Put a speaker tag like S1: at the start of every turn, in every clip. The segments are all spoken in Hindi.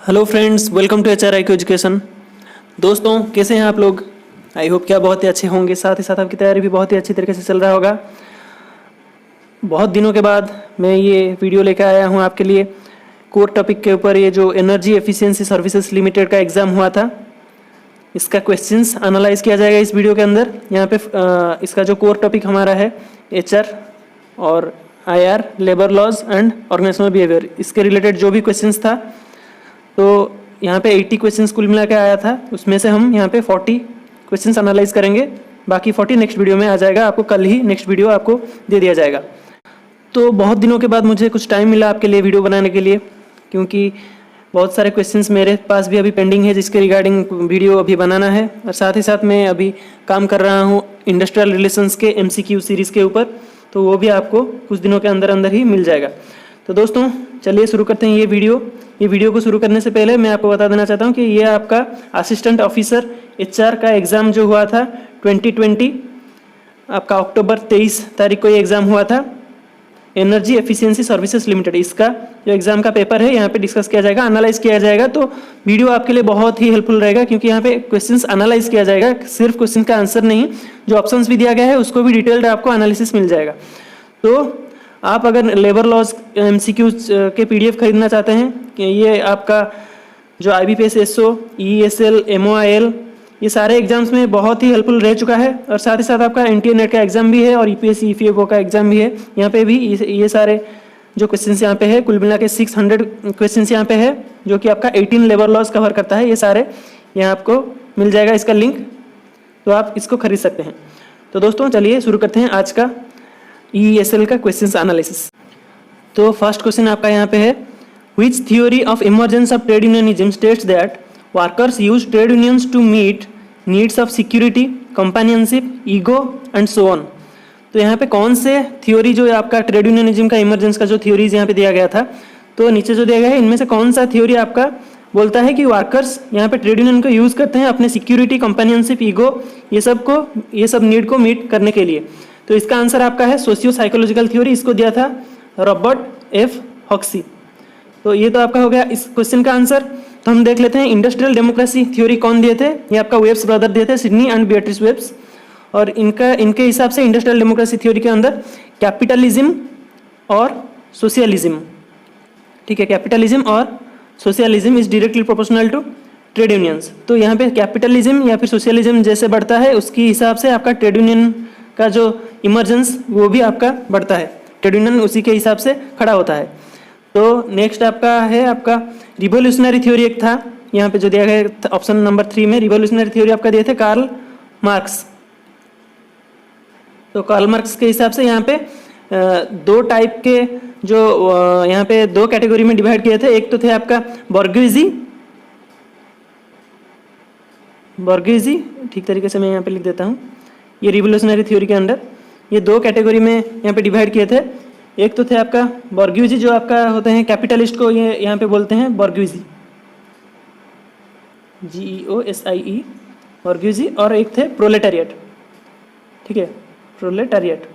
S1: Hello friends, welcome to HRIQ education. दोस्तों, कैसे हैं आप लोग? आई होप क्या बहुत ही अच्छे होंगे। साथ ही साथ आपकी तैयारी भी बहुत ही अच्छी तरीके से चल रहा होगा। बहुत दिनों के बाद मैं ये वीडियो लेकर आया हूँ आपके लिए कोर टॉपिक के ऊपर। ये जो एनर्जी एफिशिएंसी सर्विसेज लिमिटेड का एग्ज़ाम हुआ था, इसका क्वेश्चंस एनालाइज किया जाएगा इस वीडियो के अंदर। यहाँ पे इसका जो कोर टॉपिक हमारा है HR और IR, labour laws and organisational behaviour, इसके रिलेटेड जो भी क्वेश्चंस था, तो यहाँ पे 80 क्वेश्चंस कुल मिला के आया था। उसमें से हम यहाँ पे 40 क्वेश्चंस एनालाइज करेंगे, बाकी 40 नेक्स्ट वीडियो में आ जाएगा। आपको कल ही नेक्स्ट वीडियो आपको दे दिया जाएगा। तो बहुत दिनों के बाद मुझे कुछ टाइम मिला आपके लिए वीडियो बनाने के लिए, क्योंकि बहुत सारे क्वेश्चंस मेरे पास भी अभी पेंडिंग है जिसके रिगार्डिंग वीडियो अभी बनाना है। और साथ ही साथ मैं अभी काम कर रहा हूँ इंडस्ट्रियल रिलेशंस के MCQ सीरीज़ के ऊपर, तो वो भी आपको कुछ दिनों के अंदर अंदर ही मिल जाएगा। तो दोस्तों, चलिए शुरू करते हैं ये वीडियो को शुरू करने से पहले मैं आपको बता देना चाहता हूँ कि ये आपका असिस्टेंट ऑफिसर HR का एग्ज़ाम जो हुआ था 2020, आपका अक्टूबर 23 तारीख को ये एग्ज़ाम हुआ था। एनर्जी एफिशिएंसी सर्विसेज लिमिटेड, इसका जो एग्ज़ाम का पेपर है यहाँ पे डिस्कस किया जाएगा, एनालाइज किया जाएगा। तो वीडियो आपके लिए बहुत ही हेल्पफुल रहेगा, क्योंकि यहाँ पे क्वेश्चंस एनालाइज किया जाएगा, सिर्फ क्वेश्चन का आंसर नहीं, जो ऑप्शंस भी दिया गया है उसको भी डिटेल्ड आपको एनालिसिस मिल जाएगा। तो आप अगर लेबर लॉज MCQ के PDF खरीदना चाहते हैं, कि ये आपका जो IBPS SO, ESL, MOIL, ये सारे एग्जाम्स में बहुत ही हेल्पफुल रह चुका है। और साथ ही साथ आपका NTA नेट का एग्जाम भी है और EPSC EFO का एग्जाम भी है। यहाँ पे भी ये सारे जो क्वेश्चंस यहाँ पे है, कुल मिला के 600 क्वेश्चंस यहाँ पे है, जो कि आपका 18 लेबर लॉज कवर करता है। ये सारे यहाँ आपको मिल जाएगा इसका लिंक, तो आप इसको खरीद सकते हैं। तो दोस्तों, चलिए शुरू करते हैं आज का ESL का क्वेश्चंस एनालिसिस। तो फर्स्ट क्वेश्चन आपका यहाँ पे है, which theory of emergence of trade unionism states that workers use trade unions to meet needs of security, companionship, ego and so on. तो यहाँ पे कौन से थ्योरी जो आपका ट्रेड यूनियनिज्म का इमरजेंस का जो थ्योरीज यहाँ पे दिया गया था, तो नीचे जो दिया गया है इनमें से कौन सा थ्योरी आपका बोलता है कि वर्कर्स यहाँ पे ट्रेड यूनियन को यूज करते हैं अपने सिक्योरिटी, कंपेनियनशिप, ईगो, ये सब नीड को मीट करने के लिए। तो इसका आंसर आपका है सोशियो साइकोलॉजिकल थ्योरी। इसको दिया था रॉबर्ट F. हॉक्सी। तो ये तो आपका हो गया इस क्वेश्चन का आंसर। तो हम देख लेते हैं इंडस्ट्रियल डेमोक्रेसी थ्योरी कौन दिए थे। ये आपका वेब्स ब्रदर दिए थे, सिडनी एंड बिएट्रिस वेब्स। और इनके हिसाब से इंडस्ट्रियल डेमोक्रेसी थ्योरी के अंदर कैपिटलिज्म और सोशलिज्म, ठीक है, कैपिटलिज्म और socialism is directly proportional to trade unions. तो यहाँ पे कैपिटलिज्म या फिर सोशलिज्म जैसे बढ़ता है, उसके हिसाब से आपका ट्रेड यूनियन का जो इमरजेंस वो भी आपका बढ़ता है, ट्रेड यूनियन उसी के हिसाब से खड़ा होता है। तो नेक्स्ट आपका है आपका रिवोल्यूशनरी थ्योरी एक था, यहाँ पे जो दिया गया ऑप्शन नंबर 3 में रिवोल्यूशनरी थ्योरी आपका दिए थे कार्ल मार्क्स। तो कार्ल मार्क्स के हिसाब से यहाँ पे दो टाइप के जो यहाँ पे दो कैटेगरी में डिवाइड किए थे। एक तो थे आपका बॉर्गेजी, ठीक तरीके से मैं यहाँ पे लिख देता हूँ। ये रिवोल्यूशनरी थ्योरी के अंदर ये दो कैटेगरी में यहाँ पे डिवाइड किए थे। एक तो थे आपका बॉर्गेजी, जो आपका होते हैं कैपिटलिस्ट को ये यहाँ पे बोलते हैं बॉर्गेजी, GEOSIE, बॉर्गेजी। और एक थे प्रोलेटारिएट, ठीक है, प्रोलेटारिएट।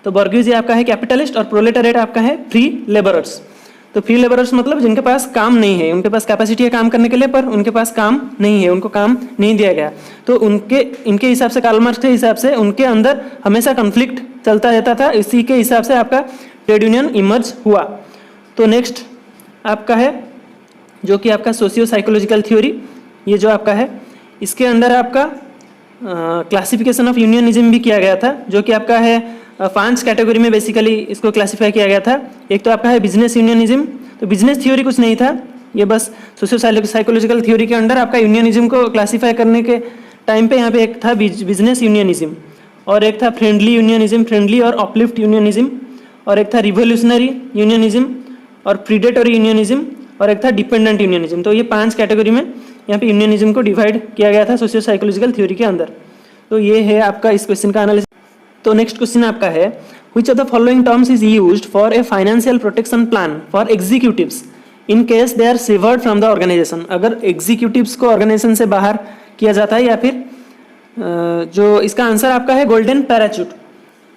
S1: तो बॉर्गेजी आपका है कैपिटलिस्ट और प्रोलेटारिएट आपका है फ्री लेबरर्स। तो फ्री लेबरर्स मतलब जिनके पास काम नहीं है, उनके पास कैपेसिटी है काम करने के लिए, पर उनके पास काम नहीं है, उनको काम नहीं दिया गया। तो इनके हिसाब से, कार्ल मार्क्स के हिसाब से, उनके अंदर हमेशा कॉन्फ्लिक्ट चलता रहता था। इसी के हिसाब से आपका ट्रेड यूनियन इमर्ज हुआ। तो नेक्स्ट आपका है जो कि आपका सोशियो साइकोलॉजिकल थ्योरी। ये जो आपका है इसके अंदर आपका क्लासिफिकेशन ऑफ यूनियनिज्म भी किया गया था, जो कि आपका है 5 कैटेगरी में बेसिकली इसको क्लासिफाई किया गया था। एक तो आपका है बिजनेस यूनियनिज्म। तो बिजनेस थ्योरी कुछ नहीं था, ये बस सोशियो साइकोलॉजिकल थ्योरी के अंडर आपका यूनियनिज्म को क्लासिफाई करने के टाइम पे यहाँ पे एक था बिजनेस यूनियनिज्म, और एक था फ्रेंडली यूनियनिज्म, फ्रेंडली और अपलिफ्ट यूनियनिज्म, और एक था रिवोल्यूशनरी यूनियनिज्म और प्रीडेटरी यूनियनिज्म, और एक था डिपेंडेंट यूनियनिज्म। तो ये 5 कैटेगरी में यहाँ पे यूनियनिज्म को डिवाइड किया गया था सोशियो साइकोलॉजिकल थ्योरी के अंदर। तो ये है आपका इस क्वेश्चन का एनालिसिस। तो नेक्स्ट क्वेश्चन आपका है, which of the following terms is used for a financial protection plan for executives in case they are severed from the organisation. अगर एग्जीक्यूटिव्स को ऑर्गेनाइजेशन से बाहर किया जाता है, या फिर जो इसका आंसर आपका है गोल्डन पैराचूट।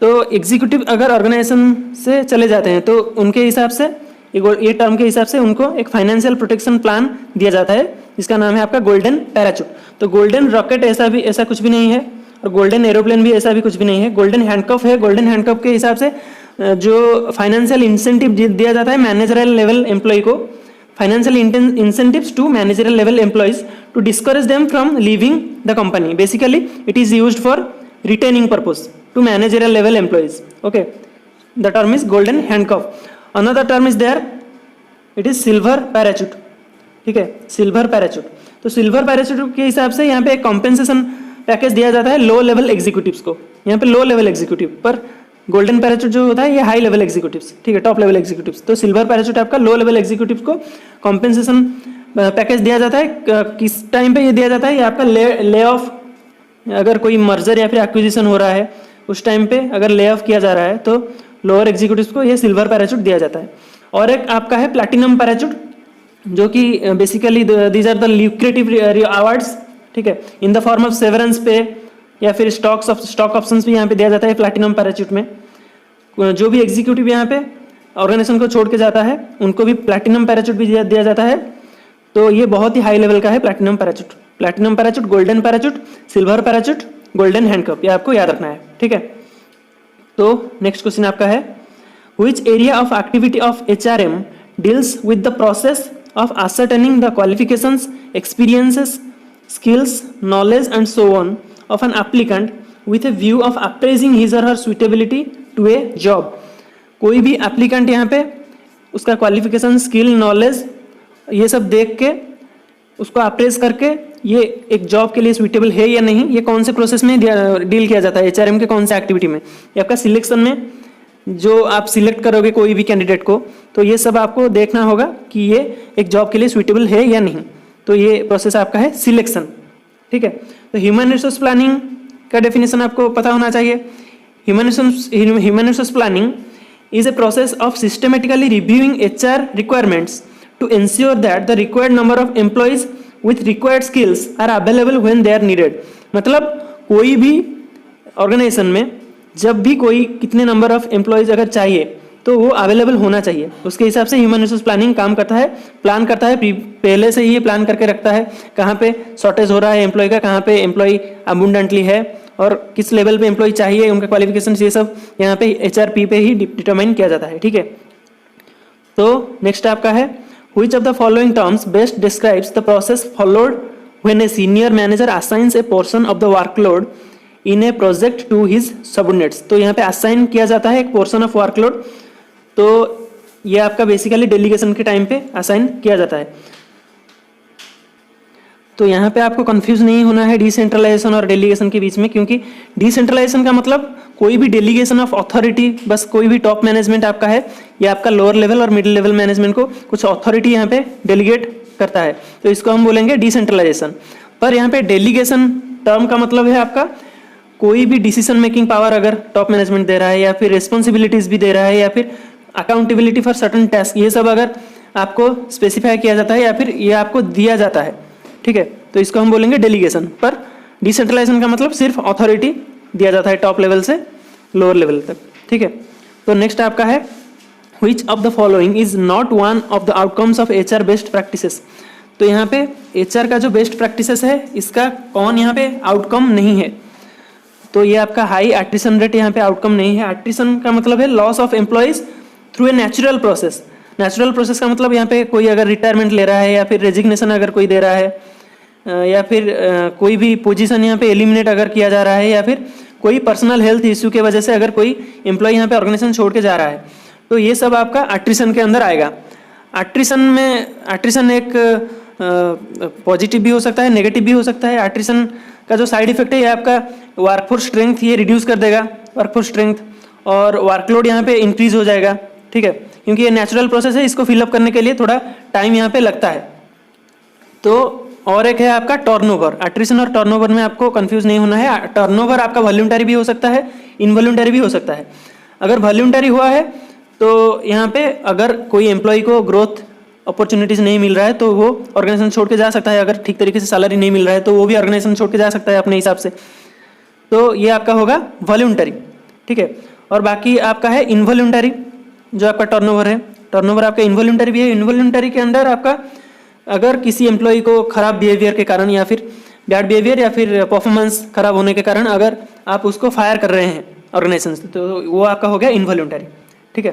S1: तो एग्जीक्यूटिव अगर ऑर्गेनाइजेशन से चले जाते हैं तो उनके हिसाब से ये टर्म के हिसाब से उनको एक फाइनेंशियल प्रोटेक्शन प्लान दिया जाता है जिसका नाम है आपका गोल्डन पैराचूट। तो गोल्डन रॉकेट ऐसा कुछ भी नहीं है और गोल्डन एरोप्लेन भी ऐसा भी कुछ भी नहीं है। गोल्डन हैंडकफ है। गोल्डन हैंडकफ के हिसाब से जो फाइनेंशियल इंसेंटिव दिया जाता है मैनेजरल लेवल एम्प्लॉय को, financial incentives to managerial level employees to discourage them from leaving the company. Basically it is used for retaining purpose to managerial level employees. Okay, the term is golden handcuff. Another term is there, it is silver parachute. ठीक है, सिल्वर पैराचूट। तो सिल्वर पैराचूट के हिसाब से यहाँ पे एक कॉम्पेंसेशन पैकेज दिया जाता है लो लेवल एग्जीक्यूटिव्स को। यहाँ पे लो लेवल एग्जीक्यूटिव पर गोल्डन पैराचूट जो होता है ये हाई लेवल एग्जीक्यूटिव्स, ठीक है, टॉप लेवल एग्जीक्यूटिव्स। तो सिल्वर पैराचूट आपका लो लेवल एग्जीक्यूटिव को कॉम्पेंसेशन पैकेज दिया जाता है। किस टाइम पे ये दिया जाता है? ये आपका ले ऑफ, अगर कोई मर्जर या फिर एक्विजिशन हो रहा है उस टाइम पे अगर ले ऑफ किया जा रहा है तो लोअर एग्जीक्यूटिव्स को ये सिल्वर पैराचूट दिया जाता है। और एक आपका है प्लैटिनम पैराचूट जो कि basically these are the lucrative awards, ठीक है, in the form of severance pay या फिर स्टॉक ऑप्शंस भी यहाँ पे दिया जाता है प्लैटिनम पैराचूट में। जो भी एग्जीक्यूटिव यहाँ पे ऑर्गेनाइजेशन को छोड़ के जाता है उनको भी प्लैटिनम पैराचूट भी दिया जाता है। तो ये बहुत ही हाई लेवल का है platinum parachute. Platinum parachute, golden parachute, silver parachute, golden handcuff, ये आपको याद रखना है, ठीक है। तो नेक्स्ट क्वेश्चन आपका है, which area of activity of HRM deals with the process of ascertaining the qualifications, experiences, skills, knowledge and so on of an applicant with a view of appraising his or her suitability to a job. कोई भी एप्लीकेंट यहाँ पे उसका क्वालिफिकेशन, स्किल, नॉलेज ये सब देख के उसको अप्रेज करके ये एक जॉब के लिए सुइटेबल है या नहीं, ये कौन से प्रोसेस में डील किया जाता है, HRM के कौन से एक्टिविटी में, ये आपका सिलेक्शन में जो आप सिलेक्ट करोगे कोई भी कैंडिडेट को, तो ये सब आपको देखना होगा कि ये एक जॉब के लिए सुइटेबल है या नहीं। तो ये प्रोसेस आपका है सिलेक्शन, ठीक है। तो ह्यूमन रिसोर्स प्लानिंग का डेफिनेशन आपको पता होना चाहिए। Human resource planning is a process of systematically reviewing HR requirements to ensure that the required number of employees with required skills are available when they are needed. मतलब कोई भी ऑर्गेनाइजेशन में जब भी कोई कितने नंबर ऑफ एम्प्लॉयज अगर चाहिए तो वो अवेलेबल होना चाहिए, उसके हिसाब से ह्यूमन रिसोर्स प्लानिंग काम करता है, प्लान करता है, पहले से ही ये प्लान करके रखता है कहाँ पे शॉर्टेज हो रहा है एम्प्लॉय का, कहाँ पे एम्प्लॉय अबुंडेंटली है और किस लेवल पे एम्प्लॉय चाहिए, उनका क्वालिफिकेशन, ये सब यहाँ पे HRP पे ही डिटरमाइन किया जाता है, ठीक है। तो नेक्स्ट आपका है, which of the following terms best describes the process followed when a senior manager assigns a portion of the workload in a project to his subordinates. तो यहाँ पे असाइन किया जाता है एक पोर्शन ऑफ वर्कलोड, तो ये आपका बेसिकली डेलीगेशन के टाइम पे असाइन किया जाता है। तो यहाँ पे आपको कंफ्यूज नहीं होना है डिसेंट्रलाइजेशन और डेलीगेशन के बीच में, क्योंकि डिसेंट्रलाइजेशन का मतलब कोई भी डेलीगेशन ऑफ अथॉरिटी, बस कोई भी टॉप मैनेजमेंट आपका है या आपका लोअर लेवल और मिडिल लेवल मैनेजमेंट को कुछ अथॉरिटी यहाँ पे डेलीगेट करता है, तो इसको हम बोलेंगे डिसेंट्रलाइजेशन। पर यहाँ पे डेलीगेशन टर्म का मतलब है आपका कोई भी डिसीजन मेकिंग पावर अगर टॉप मैनेजमेंट दे रहा है या फिर रिस्पॉन्सिबिलिटीज भी दे रहा है या फिर अकाउंटेबिलिटी फॉर सर्टन टास्क, ये सब अगर आपको स्पेसिफाई किया जाता है या फिर ये आपको दिया जाता है, ठीक है, तो इसको हम बोलेंगे डेलीगेशन। पर डिसेंट्रलाइजेशन का मतलब सिर्फ अथॉरिटी दिया जाता है टॉप लेवल से लोअर लेवल तक, ठीक है। तो नेक्स्ट आपका है, which of the following is not one of the outcomes of HR best practices. तो यहाँ पे HR का जो बेस्ट प्रैक्टिसेस है इसका कौन यहाँ पे आउटकम नहीं है, तो ये आपका हाई एट्रिशन रेट यहाँ पे आउटकम नहीं है। एट्रिशन का मतलब है loss of employees through a natural process. Natural process का मतलब यहाँ पे कोई अगर रिटायरमेंट ले रहा है या फिर रेजिग्नेशन अगर कोई दे रहा है या फिर कोई भी पोजीशन यहाँ पे एलिमिनेट अगर किया जा रहा है या फिर कोई पर्सनल हेल्थ इश्यू के वजह से अगर कोई एम्प्लॉय यहाँ पे ऑर्गेनाइजेशन छोड़ के जा रहा है, तो ये सब आपका एट्रिशन के अंदर आएगा। एट्रिशन एक पॉजिटिव भी हो सकता है, नेगेटिव भी हो सकता है। एट्रिशन का जो साइड इफेक्ट है ये आपका वर्कफोर्स स्ट्रेंथ ये रिड्यूस कर देगा, वर्कफोर्स स्ट्रेंथ, और वर्कलोड यहाँ पे इंक्रीज हो जाएगा, ठीक है, क्योंकि ये नेचुरल प्रोसेस है, इसको फिलअप करने के लिए थोड़ा टाइम यहाँ पे लगता है। तो और एक है आपका टर्नओवर। एट्रिशन और टर्नओवर में आपको कंफ्यूज नहीं होना है। टर्नओवर आपका वॉल्यूंटरी भी हो सकता है, इनवॉल्यूंटरी भी हो सकता है। अगर वॉल्यूंटरी हुआ है तो यहाँ पे अगर कोई एम्प्लॉय को ग्रोथ अपॉर्चुनिटीज नहीं मिल रहा है तो वो ऑर्गेनाइजेशन छोड़ के जा सकता है। अगर ठीक तरीके से सैलरी नहीं मिल रहा है तो वो भी ऑर्गेनाइजेशन छोड़ के जा सकता है अपने हिसाब से। तो ये आपका होगा वॉल्यूंटरी, ठीक है। और बाकी आपका है इनवॉल्यूंटरी जो आपका टर्नओवर है। टर्नओवर आपका इनवॉल्यूंटरी भी है। इनवॉल्यूंटरी के अंदर आपका अगर किसी एम्प्लॉय को खराब बिहेवियर के कारण या फिर बैड बिहेवियर या फिर परफॉर्मेंस खराब होने के कारण अगर आप उसको फायर कर रहे हैं ऑर्गेनाइजेशन से, तो वो आपका हो गया इनवॉल्यूंटरी। ठीक है,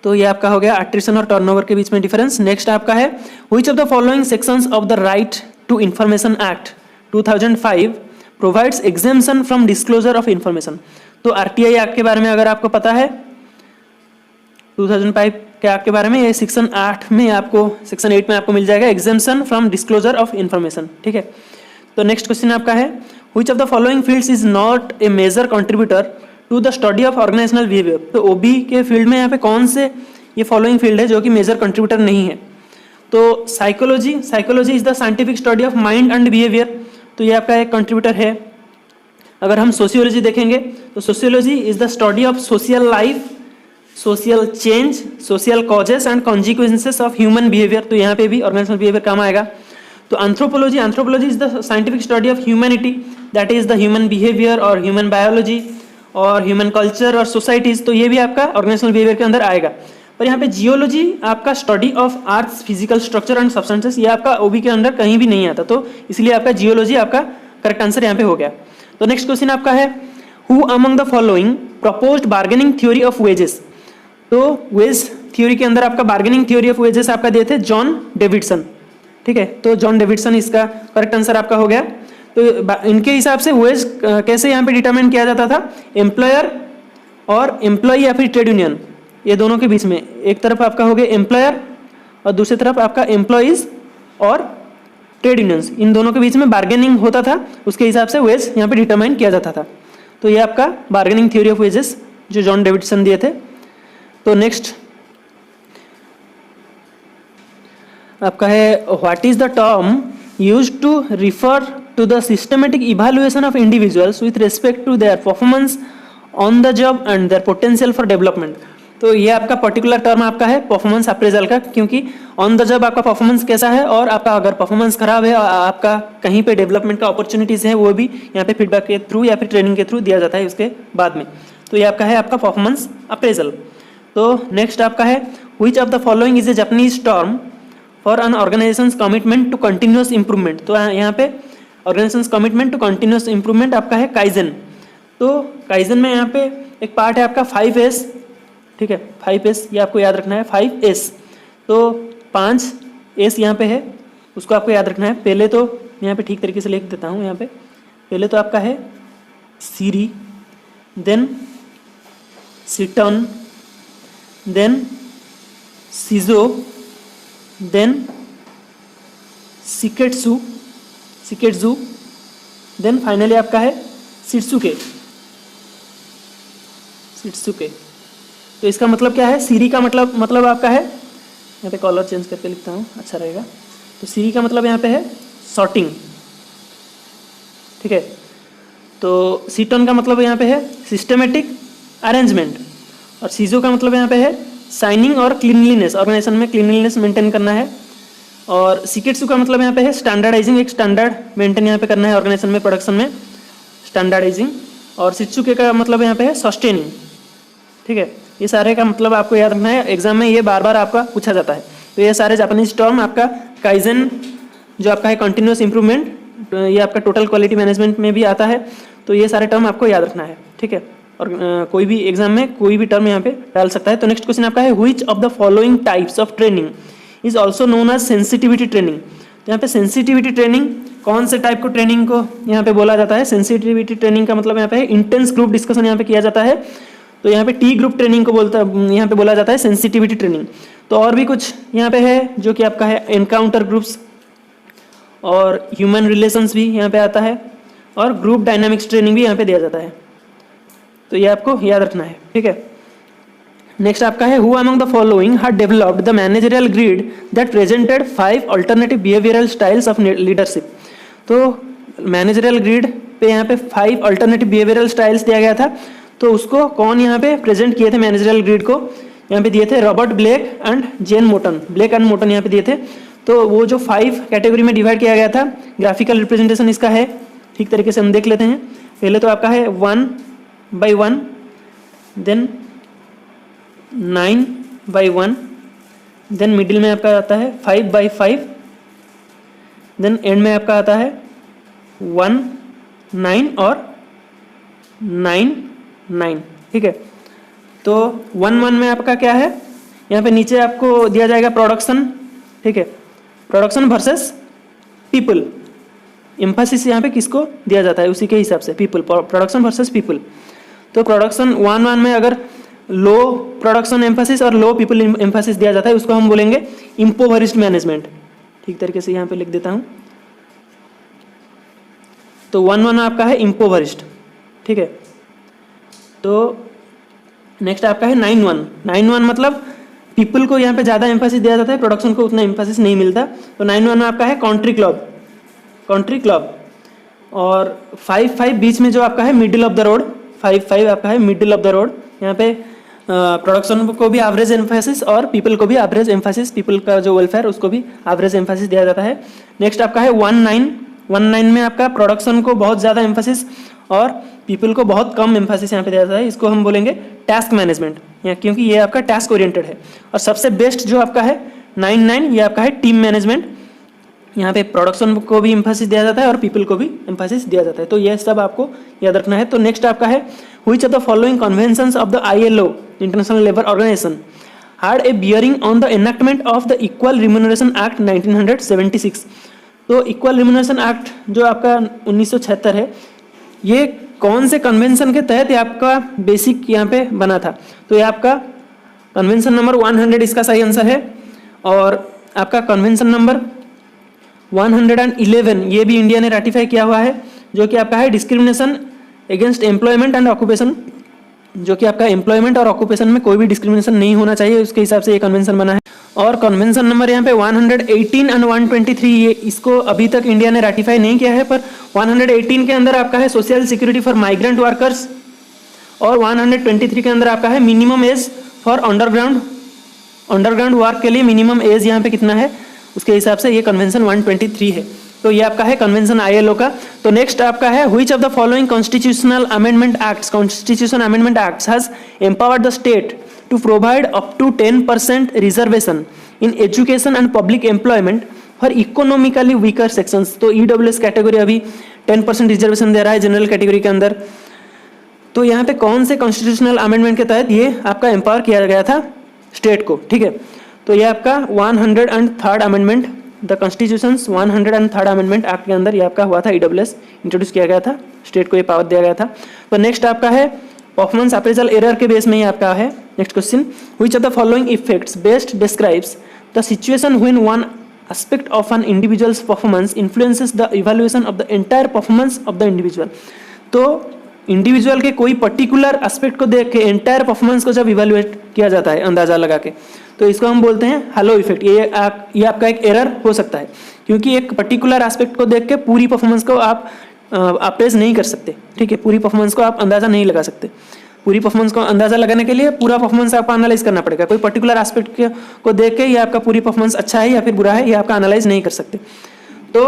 S1: तो ये आपका हो गया अट्रिशन और टर्नओवर के बीच में डिफरेंस। नेक्स्ट आपका है which of the following sections of the right to information act 2005 provides exemption from disclosure of information. तो आरटीआई एक्ट के बारे में अगर आपको पता है 2005 के एक्ट के बारे में, ये सेक्शन 8 में आपको, सेक्शन 8 में आपको मिल जाएगा exemption from disclosure of information. ठीक है, तो नेक्स्ट क्वेश्चन आपका है which of the following fields is not a major contributor to the study of organisational behaviour. तो ओबी के फील्ड में यहाँ पे कौन से ये फॉलोइंग फील्ड है जो कि मेजर कंट्रीब्यूटर नहीं है? तो psychology is the scientific study of mind and behaviour, तो ये आपका एक कंट्रीब्यूटर है। अगर हम सोशियोलॉजी देखेंगे तो sociology is the study of social life, social change, social causes and consequences of human behaviour, तो यहाँ पे भी ऑर्गेनाइजेशनल बिहेवियर काम आएगा। तो anthropology is the scientific study of humanity, that is the human behaviour और ह्यूमन बायोलॉजी और ह्यूमन कल्चर और सोसाइटीज, तो ये भी आपका ऑर्गेनाइजेशनल बिहेवियर के अंदर आएगा। पर यहाँ पे जियोलॉजी आपका study of earth's physical structure and substances, ये आपका ओबी के अंदर कहीं भी नहीं आता, तो इसलिए आपका जियोलॉजी आपका करेक्ट आंसर यहाँ पे हो गया। तो नेक्स्ट क्वेश्चन आपका है who among the following proposed bargaining theory of wages. तो वेज थ्योरी के अंदर आपका बार्गेनिंग थ्योरी ऑफ वेजेस आपका दिए थे जॉन डेविडसन। ठीक है, तो जॉन डेविडसन इसका करेक्ट आंसर आपका हो गया। तो इनके हिसाब से वेज कैसे यहाँ पे डिटरमाइन किया जाता था? एम्प्लॉयर और एम्प्लॉय या फिर ट्रेड यूनियन, ये दोनों के बीच में, एक तरफ आपका हो गया एम्प्लॉयर और दूसरी तरफ आपका एम्प्लॉयज और ट्रेड यूनियंस, इन दोनों के बीच में बार्गेनिंग होता था, उसके हिसाब से वेज यहाँ पे डिटरमाइन किया जाता था। तो ये आपका बार्गेनिंग थ्योरी ऑफ वेजेस जो जॉन डेविडसन दिए थे। तो नेक्स्ट आपका है what is the term used to refer to the systematic evaluation of individuals with respect to their performance on the job and their potential for development. तो ये आपका पर्टिकुलर टर्म आपका है परफॉर्मेंस अप्रेजल का, क्योंकि ऑन द जॉब आपका परफॉर्मेंस कैसा है और आपका अगर परफॉर्मेंस खराब है, आपका कहीं पे डेवलपमेंट का अपॉर्चुनिटीज है, वो भी यहाँ पे फीडबैक के थ्रू या फिर ट्रेनिंग के थ्रू दिया जाता है उसके बाद में। तो ये आपका है आपका परफॉर्मेंस अप्रेजल। तो नेक्स्ट आपका है which of the following is a Japanese term for an organisation's commitment to continuous improvement. तो यहाँ पे organisation's commitment to continuous improvement आपका है काइजन। तो काइजन में यहाँ पे एक पार्ट है आपका 5S। ठीक है, 5S ये आपको याद रखना है, 5S। तो 5S यहाँ पे है, उसको आपको याद रखना है। पहले तो यहाँ पे ठीक तरीके से लिख देता हूँ। यहाँ पे पहले तो आपका है सीरी, देन सिटन, देन सीजो, देन सिकेट्सू, देन फाइनली आपका है शित्सुके। तो इसका मतलब क्या है? सीरी का मतलब आपका है, यहाँ पे कलर चेंज करके लिखता हूँ अच्छा रहेगा। तो सीरी का मतलब यहाँ पे है सॉर्टिंग। ठीक है, तो सीटन का मतलब यहाँ पे है सिस्टमेटिक अरेंजमेंट, और सीजो का मतलब यहाँ पे है शाइनिंग और क्लीनलीनेस, ऑर्गेनाइजेशन में क्लीनलीनेस मेंटेन करना है। और सिकेट्सू का मतलब यहाँ पे है स्टैंडर्डाइजिंग, एक स्टैंडर्ड मेंटेन यहाँ पे करना है ऑर्गेनाइजेशन में, प्रोडक्शन में स्टैंडर्डाइजिंग। और शित्सुके का मतलब यहाँ पे है सस्टेनिंग। ठीक है, ये सारे का मतलब आपको याद रखना है, एग्जाम में ये बार बार आपका पूछा जाता है। तो ये सारे जापानीज टर्म आपका काइजन जो आपका है कंटिन्यूअस इंप्रूवमेंट, ये आपका टोटल क्वालिटी मैनेजमेंट में भी आता है। तो ये सारे टर्म आपको याद रखना है। ठीक है, और कोई भी एग्जाम में कोई भी टर्म यहाँ पे डाल सकता है। तो नेक्स्ट क्वेश्चन आपका है which of the following types of training is also known as sensitivity training. तो यहाँ पे सेंसिटिविटी ट्रेनिंग कौन से टाइप को ट्रेनिंग को यहाँ पे बोला जाता है? सेंसिटिविटी ट्रेनिंग का मतलब यहाँ पे है इंटेंस ग्रुप डिस्कशन यहाँ पे किया जाता है। तो यहाँ पे टी ग्रुप ट्रेनिंग को यहाँ पे बोला जाता है सेंसिटिविटी ट्रेनिंग। तो और भी कुछ यहाँ पे है जो कि आपका है एनकाउंटर ग्रुप्स और ह्यूमन रिलेशंस भी यहाँ पे आता है, और ग्रुप डायनामिक्स ट्रेनिंग भी यहाँ पे दिया जाता है। तो ये आपको याद रखना है। ठीक है, नेक्स्ट आपका है who among the following had developed the managerial grid that presented 5 alternative behavioural styles of leadership. तो मैनेजरियल ग्रिड पे यहाँ पे 5 अल्टरनेटिव बिहेवियरल स्टाइल्स दिया गया था। तो उसको कौन यहाँ पे प्रेजेंट किए थे मैनेजरियल ग्रिड को? यहाँ पे दिए थे Robert Blake and Jane Mouton. Blake and Mouton यहाँ पे दिए थे। तो वो जो 5 कैटेगरी में डिवाइड किया गया था, ग्राफिकल रिप्रेजेंटेशन इसका है, ठीक तरीके से हम देख लेते हैं। पहले तो आपका है 1 by 1, then 9 by 1, then middle में आपका आता है 5/5, देन एंड में आपका आता है 1, 9 और 9, 9। ठीक है, तो 1 में आपका क्या है, यहाँ पे नीचे आपको दिया जाएगा प्रोडक्शन। ठीक है, प्रोडक्शन वर्सेस पीपल, एम्फासिस यहाँ पे किसको दिया जाता है उसी के हिसाब से, पीपल, प्रोडक्शन वर्सेस पीपल। तो प्रोडक्शन 1 में अगर लो प्रोडक्शन एम्फासिस और लो पीपल एम्फासिस दिया जाता है उसको हम बोलेंगे इम्पोवरिस्ड मैनेजमेंट। ठीक तरीके से यहाँ पे लिख देता हूँ। तो 1 आपका है इम्पोवरिस्ड। ठीक है, तो नेक्स्ट आपका है 9-1 मतलब पीपल को यहाँ पे ज़्यादा एम्फासिस दिया जाता है, प्रोडक्शन को उतना एम्फासिस नहीं मिलता। तो 9-1 में आपका है कंट्री क्लब। और 5-5 बीच में जो आपका है मिडिल ऑफ द रोड, 5-5 आपका है मिडिल ऑफ द रोड। यहाँ पे प्रोडक्शन को भी एवरेज एम्फासिस और पीपल को भी एवरेज एम्फासिस, पीपल का जो वेलफेयर उसको भी एवरेज एम्फासिस दिया जाता है। नेक्स्ट आपका है 1-9 में आपका प्रोडक्शन को बहुत ज़्यादा एम्फासिस और पीपल को बहुत कम एम्फासिस यहाँ पे दिया जाता है। इसको हम बोलेंगे टास्क मैनेजमेंट, क्योंकि ये आपका टास्क ओरिएंटेड है। और सबसे बेस्ट जो आपका है 9-9 ये आपका है टीम मैनेजमेंट। यहाँ पे प्रोडक्शन को भी एम्फासिस दिया जाता है और पीपल को भी एम्फासिस दिया जाता है। तो ये सब आपको याद रखना है। तो नेक्स्ट आपका है which of the following conventions of the ILO international labour organisation had a bearing on the enactment of the equal remuneration act 1976। तो इक्वल रिम्यूनरेशन एक्ट जो आपका 1976 है, ये कौन से कन्वेंशन के तहत ये आपका बेसिक यहाँ पे बना था। तो ये आपका कन्वेंशन नंबर 100 इसका सही आंसर है। और आपका कन्वेंशन नंबर 111 ये भी इंडिया ने रेटिफाई किया हुआ है, जो कि आपका है discrimination against employment and occupation, जो कि आपका एम्प्लॉयमेंट और ऑक्यूपेशन में कोई भी डिस्क्रिमिनेशन नहीं होना चाहिए, उसके हिसाब से ये कन्वेंशन बना है। और कन्वेंशन नंबर यहाँ पे 118 एंड 123 ये इसको अभी तक इंडिया ने रेटिफाई नहीं किया है, पर 118 के अंदर आपका है social security for migrant workers और 123 के अंदर आपका है minimum age for underground work के लिए मिनिमम एज यहाँ पे कितना है उसके हिसाब से ये कन्वेंशन 123 है। तो ये आपका है कन्वेंशन ILO का। तो नेक्स्ट आपका है which of the following constitutional amendment acts has empowered the state to provide up to 10% reservation in education and public employment for economically weaker sections। तो EWS कैटेगरी अभी 10% रिजर्वेशन दे रहा है जनरल कैटेगरी के अंदर। तो यहाँ पे कौन से कॉन्स्टिट्यूशनल अमेंडमेंट के तहत ये आपका एम्पावर किया गया था स्टेट को। ठीक है, तो ये आपका 103rd amendment, the constitutions 103rd amendment act के अंदर ये आपका हुआ था, EWS इंट्रोड्यूस किया गया था, स्टेट को ये पावर दिया गया था। तो नेक्स्ट आपका है परफॉर्मेंस अप्रेजल एरर के बेस में ही आपका है। Next question, which of the following effects best describes the situation when one aspect of an individual's performance influences the evaluation of the entire performance of the individual. तो इंडिविजुअल के कोई पर्टिकुलर एस्पेक्ट को देख के एंटायर परफॉर्मेंस को जब इवैल्यूएट किया जाता है अंदाजा लगा के, तो इसको हम बोलते हैं हैलो इफेक्ट। ये आपका एक एरर हो सकता है, क्योंकि एक पर्टिकुलर एस्पेक्ट को देख के पूरी परफॉर्मेंस को आप अप्रेज नहीं कर सकते। ठीक है, पूरी परफॉर्मेंस को आप अंदाजा नहीं लगा सकते। पूरी परफॉर्मेंस को अंदाजा लगाने के लिए पूरा परफॉर्मेंस आपको एनालाइज करना पड़ेगा। कोई पर्टिकुलर एस्पेक्ट को देख के ये आपका पूरी परफॉर्मेंस अच्छा है या फिर बुरा है ये आपका एनालाइज नहीं कर सकते। तो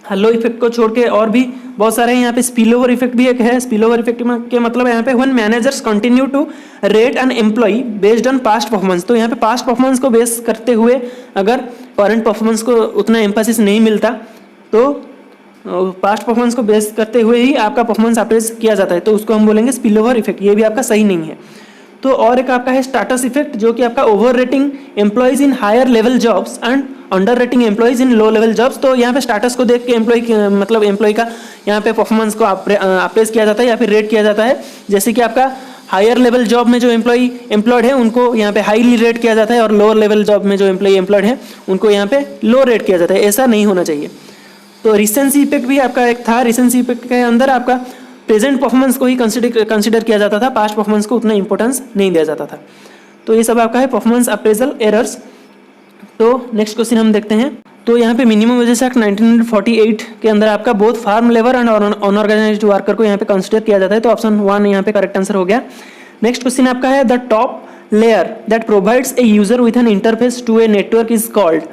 S1: हेलो इफेक्ट को छोड़ के और भी बहुत सारे हैं। यहाँ पे स्पिल ओवर इफेक्ट भी एक है। स्पिल ओवर इफेक्ट के मतलब यहाँ पे when managers continue to rate an employee based on past performance. तो यहाँ पे पास्ट परफॉर्मेंस को बेस करते हुए अगर करंट परफॉर्मेंस को उतना एम्फासिस नहीं मिलता तो पास्ट परफॉर्मेंस को बेस करते हुए ही आपका परफॉर्मेंस अप्रेज किया जाता है, तो उसको हम बोलेंगे स्पिल ओवर इफेक्ट। ये भी आपका सही नहीं है। तो और एक आपका है स्टाटस इफेक्ट, जो कि आपका over rating employees in higher level jobs and under rating employees in low level jobs. तो यहाँ पे स्टाटस को देख के एम्प्लॉय का यहाँ पे परफॉर्मेंस को अप्रेज किया जाता है या फिर रेट किया जाता है। जैसे कि आपका हायर लेवल जॉब में जो एम्प्लॉयड है उनको यहाँ पे हाईली रेट किया जाता है और लोअर लेवल जॉब में जो एम्प्लॉयड है उनको यहाँ पे लो रेट किया जाता है। ऐसा नहीं होना चाहिए। तो रिसेंसी इफेक्ट भी आपका एक था। रिसेंसी इफेक्ट के अंदर आपका प्रेजेंट परफॉर्मेंस को ही कंसिडर किया जाता था, पास्ट परफॉर्मेंस को उतना इंपॉर्टेंस नहीं दिया जाता था। तो ये सब आपका है परफॉर्मेंस अप्रेजल एरर्स। तो नेक्स्ट क्वेश्चन हम देखते हैं। तो यहाँ पे मिनिमम वेजेस एक्ट 1948 के अंदर आपका both farm labour and unorganised worker को यहाँ पे कंसिडर किया जाता है। तो ऑप्शन 1 यहाँ पे करेक्ट आंसर हो गया। नेक्स्ट क्वेश्चन आपका है the top layer that provides a user with an interface to a network is called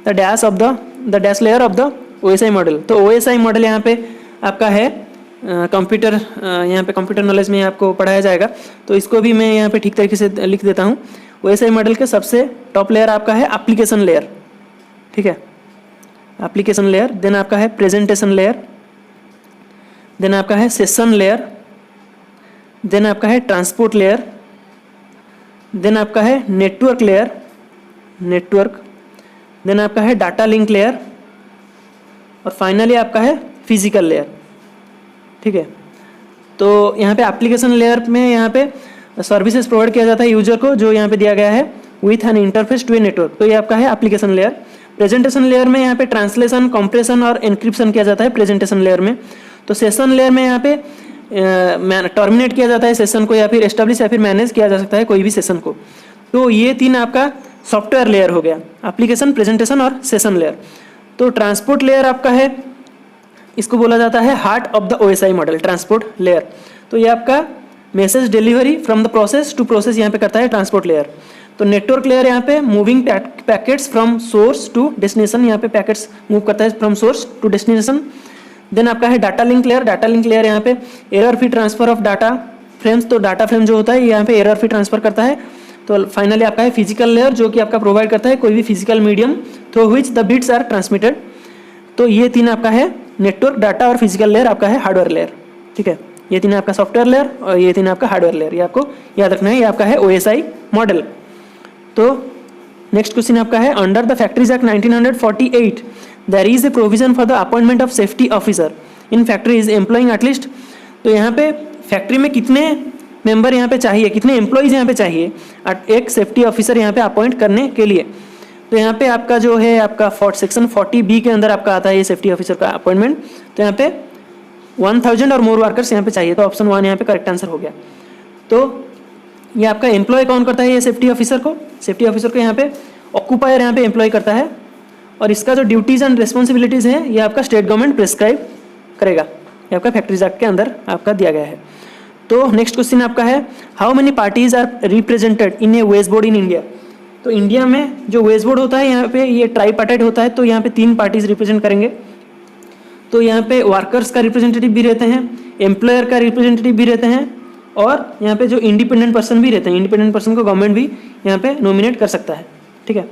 S1: the dash layer of the OSI model. तो OSI मॉडल यहाँ पे आपका है कंप्यूटर, यहाँ पे कंप्यूटर नॉलेज में आपको पढ़ाया जाएगा। तो इसको भी मैं यहाँ पे ठीक तरीके से लिख देता हूँ। OSI मॉडल के सबसे टॉप लेयर आपका है एप्लीकेशन लेयर, ठीक है, एप्लीकेशन लेयर। देन आपका है प्रेजेंटेशन लेयर, देन आपका है सेशन लेयर, देन आपका है ट्रांसपोर्ट लेयर, देन आपका है नेटवर्क लेयर, नेटवर्क, देन आपका है डाटा लिंक लेयर, और फाइनली आपका है फिजिकल लेयर, ठीक है। तो यहाँ पे एप्लीकेशन लेयर में यहाँ पे सर्विसेज प्रोवाइड किया जाता है यूजर को, जो यहाँ पे दिया गया है with an interface to a network, तो ये आपका है एप्लीकेशन लेयर। प्रेजेंटेशन लेयर में यहाँ पे ट्रांसलेशन, कंप्रेशन और एन्क्रिप्शन किया जाता है प्रेजेंटेशन लेयर में। तो सेशन लेयर में यहाँ पे टर्मिनेट किया जाता है सेशन को, या फिर एस्टेब्लिश या फिर मैनेज किया जा सकता है कोई भी सेशन को। तो ये तीन आपका सॉफ्टवेयर लेयर हो गया, एप्लीकेशन, प्रेजेंटेशन और सेशन लेयर। तो ट्रांसपोर्ट लेयर आपका है, इसको बोला जाता है heart of the OSI model, transport layer. तो ये आपका message delivery from the process to process यहाँ पे करता है ट्रांसपोर्ट लेयर। तो नेटवर्क लेयर यहाँ पे moving packets from source to destination, यहाँ पे पैकेट्स मूव करता है from source to destination. Then आपका है data link layer, data link layer यहाँ पे error free transfer of data frames, तो डाटा फ्रेम जो होता है यहाँ पे एरर फ्री ट्रांसफर करता है। तो फाइनली आपका है फिजिकल लेयर, जो कि आपका प्रोवाइड करता है कोई भी physical medium through which the bits are transmitted. तो ये तीन आपका है नेटवर्क, डाटा और फिजिकल लेयर आपका है हार्डवेयर लेयर, ठीक है। ये तीन आपका सॉफ्टवेयर लेयर और ये तीन आपका हार्डवेयर लेयर, ये आपको याद रखना है, ये आपका है OSI मॉडल। तो नेक्स्ट क्वेश्चन आपका है, under the factories act 1948 there is a provision for the appointment of safety officer in factories employing at least. तो यहाँ पे फैक्ट्री में कितने मेंबर यहाँ पे चाहिए, कितने एम्प्लॉइज यहाँ पे चाहिए एक सेफ्टी ऑफिसर यहाँ पे अपॉइंट करने के लिए। तो यहाँ पे आपका जो है आपका सेक्शन 40B के अंदर आपका आता है ये सेफ्टी ऑफिसर का अपॉइंटमेंट। तो यहाँ पे 1000 और मोर वर्कर्स यहाँ पे चाहिए, तो ऑप्शन 1 यहाँ पे करेक्ट आंसर हो गया। तो ये आपका एम्प्लॉय कौन करता है ये सेफ्टी ऑफिसर को, सेफ्टी ऑफिसर को यहाँ पे ऑक्यूपायर यहाँ पे एम्प्लॉय करता है, और इसका जो ड्यूटीज एंड रिस्पॉन्सिबिलिटीज है ये आपका स्टेट गवर्नमेंट प्रिस्क्राइब करेगा, ये आपका फैक्ट्रीज एक्ट के अंदर आपका दिया गया है। तो नेक्स्ट क्वेश्चन आपका है, how many parties are represented in a wage board in India. तो इंडिया में जो वेज बोर्ड होता है यहाँ पे ये ट्राईपार्टाइट होता है, तो यहाँ पे 3 पार्टीज रिप्रेजेंट करेंगे। तो यहाँ पे वर्कर्स का रिप्रेजेंटेटिव भी रहते हैं, एम्प्लॉयर का रिप्रेजेंटेटिव भी रहते हैं, और यहाँ पे जो इंडिपेंडेंट पर्सन भी रहते हैं, इंडिपेंडेंट पर्सन को गवर्नमेंट भी यहाँ पे नॉमिनेट कर सकता है, ठीक है।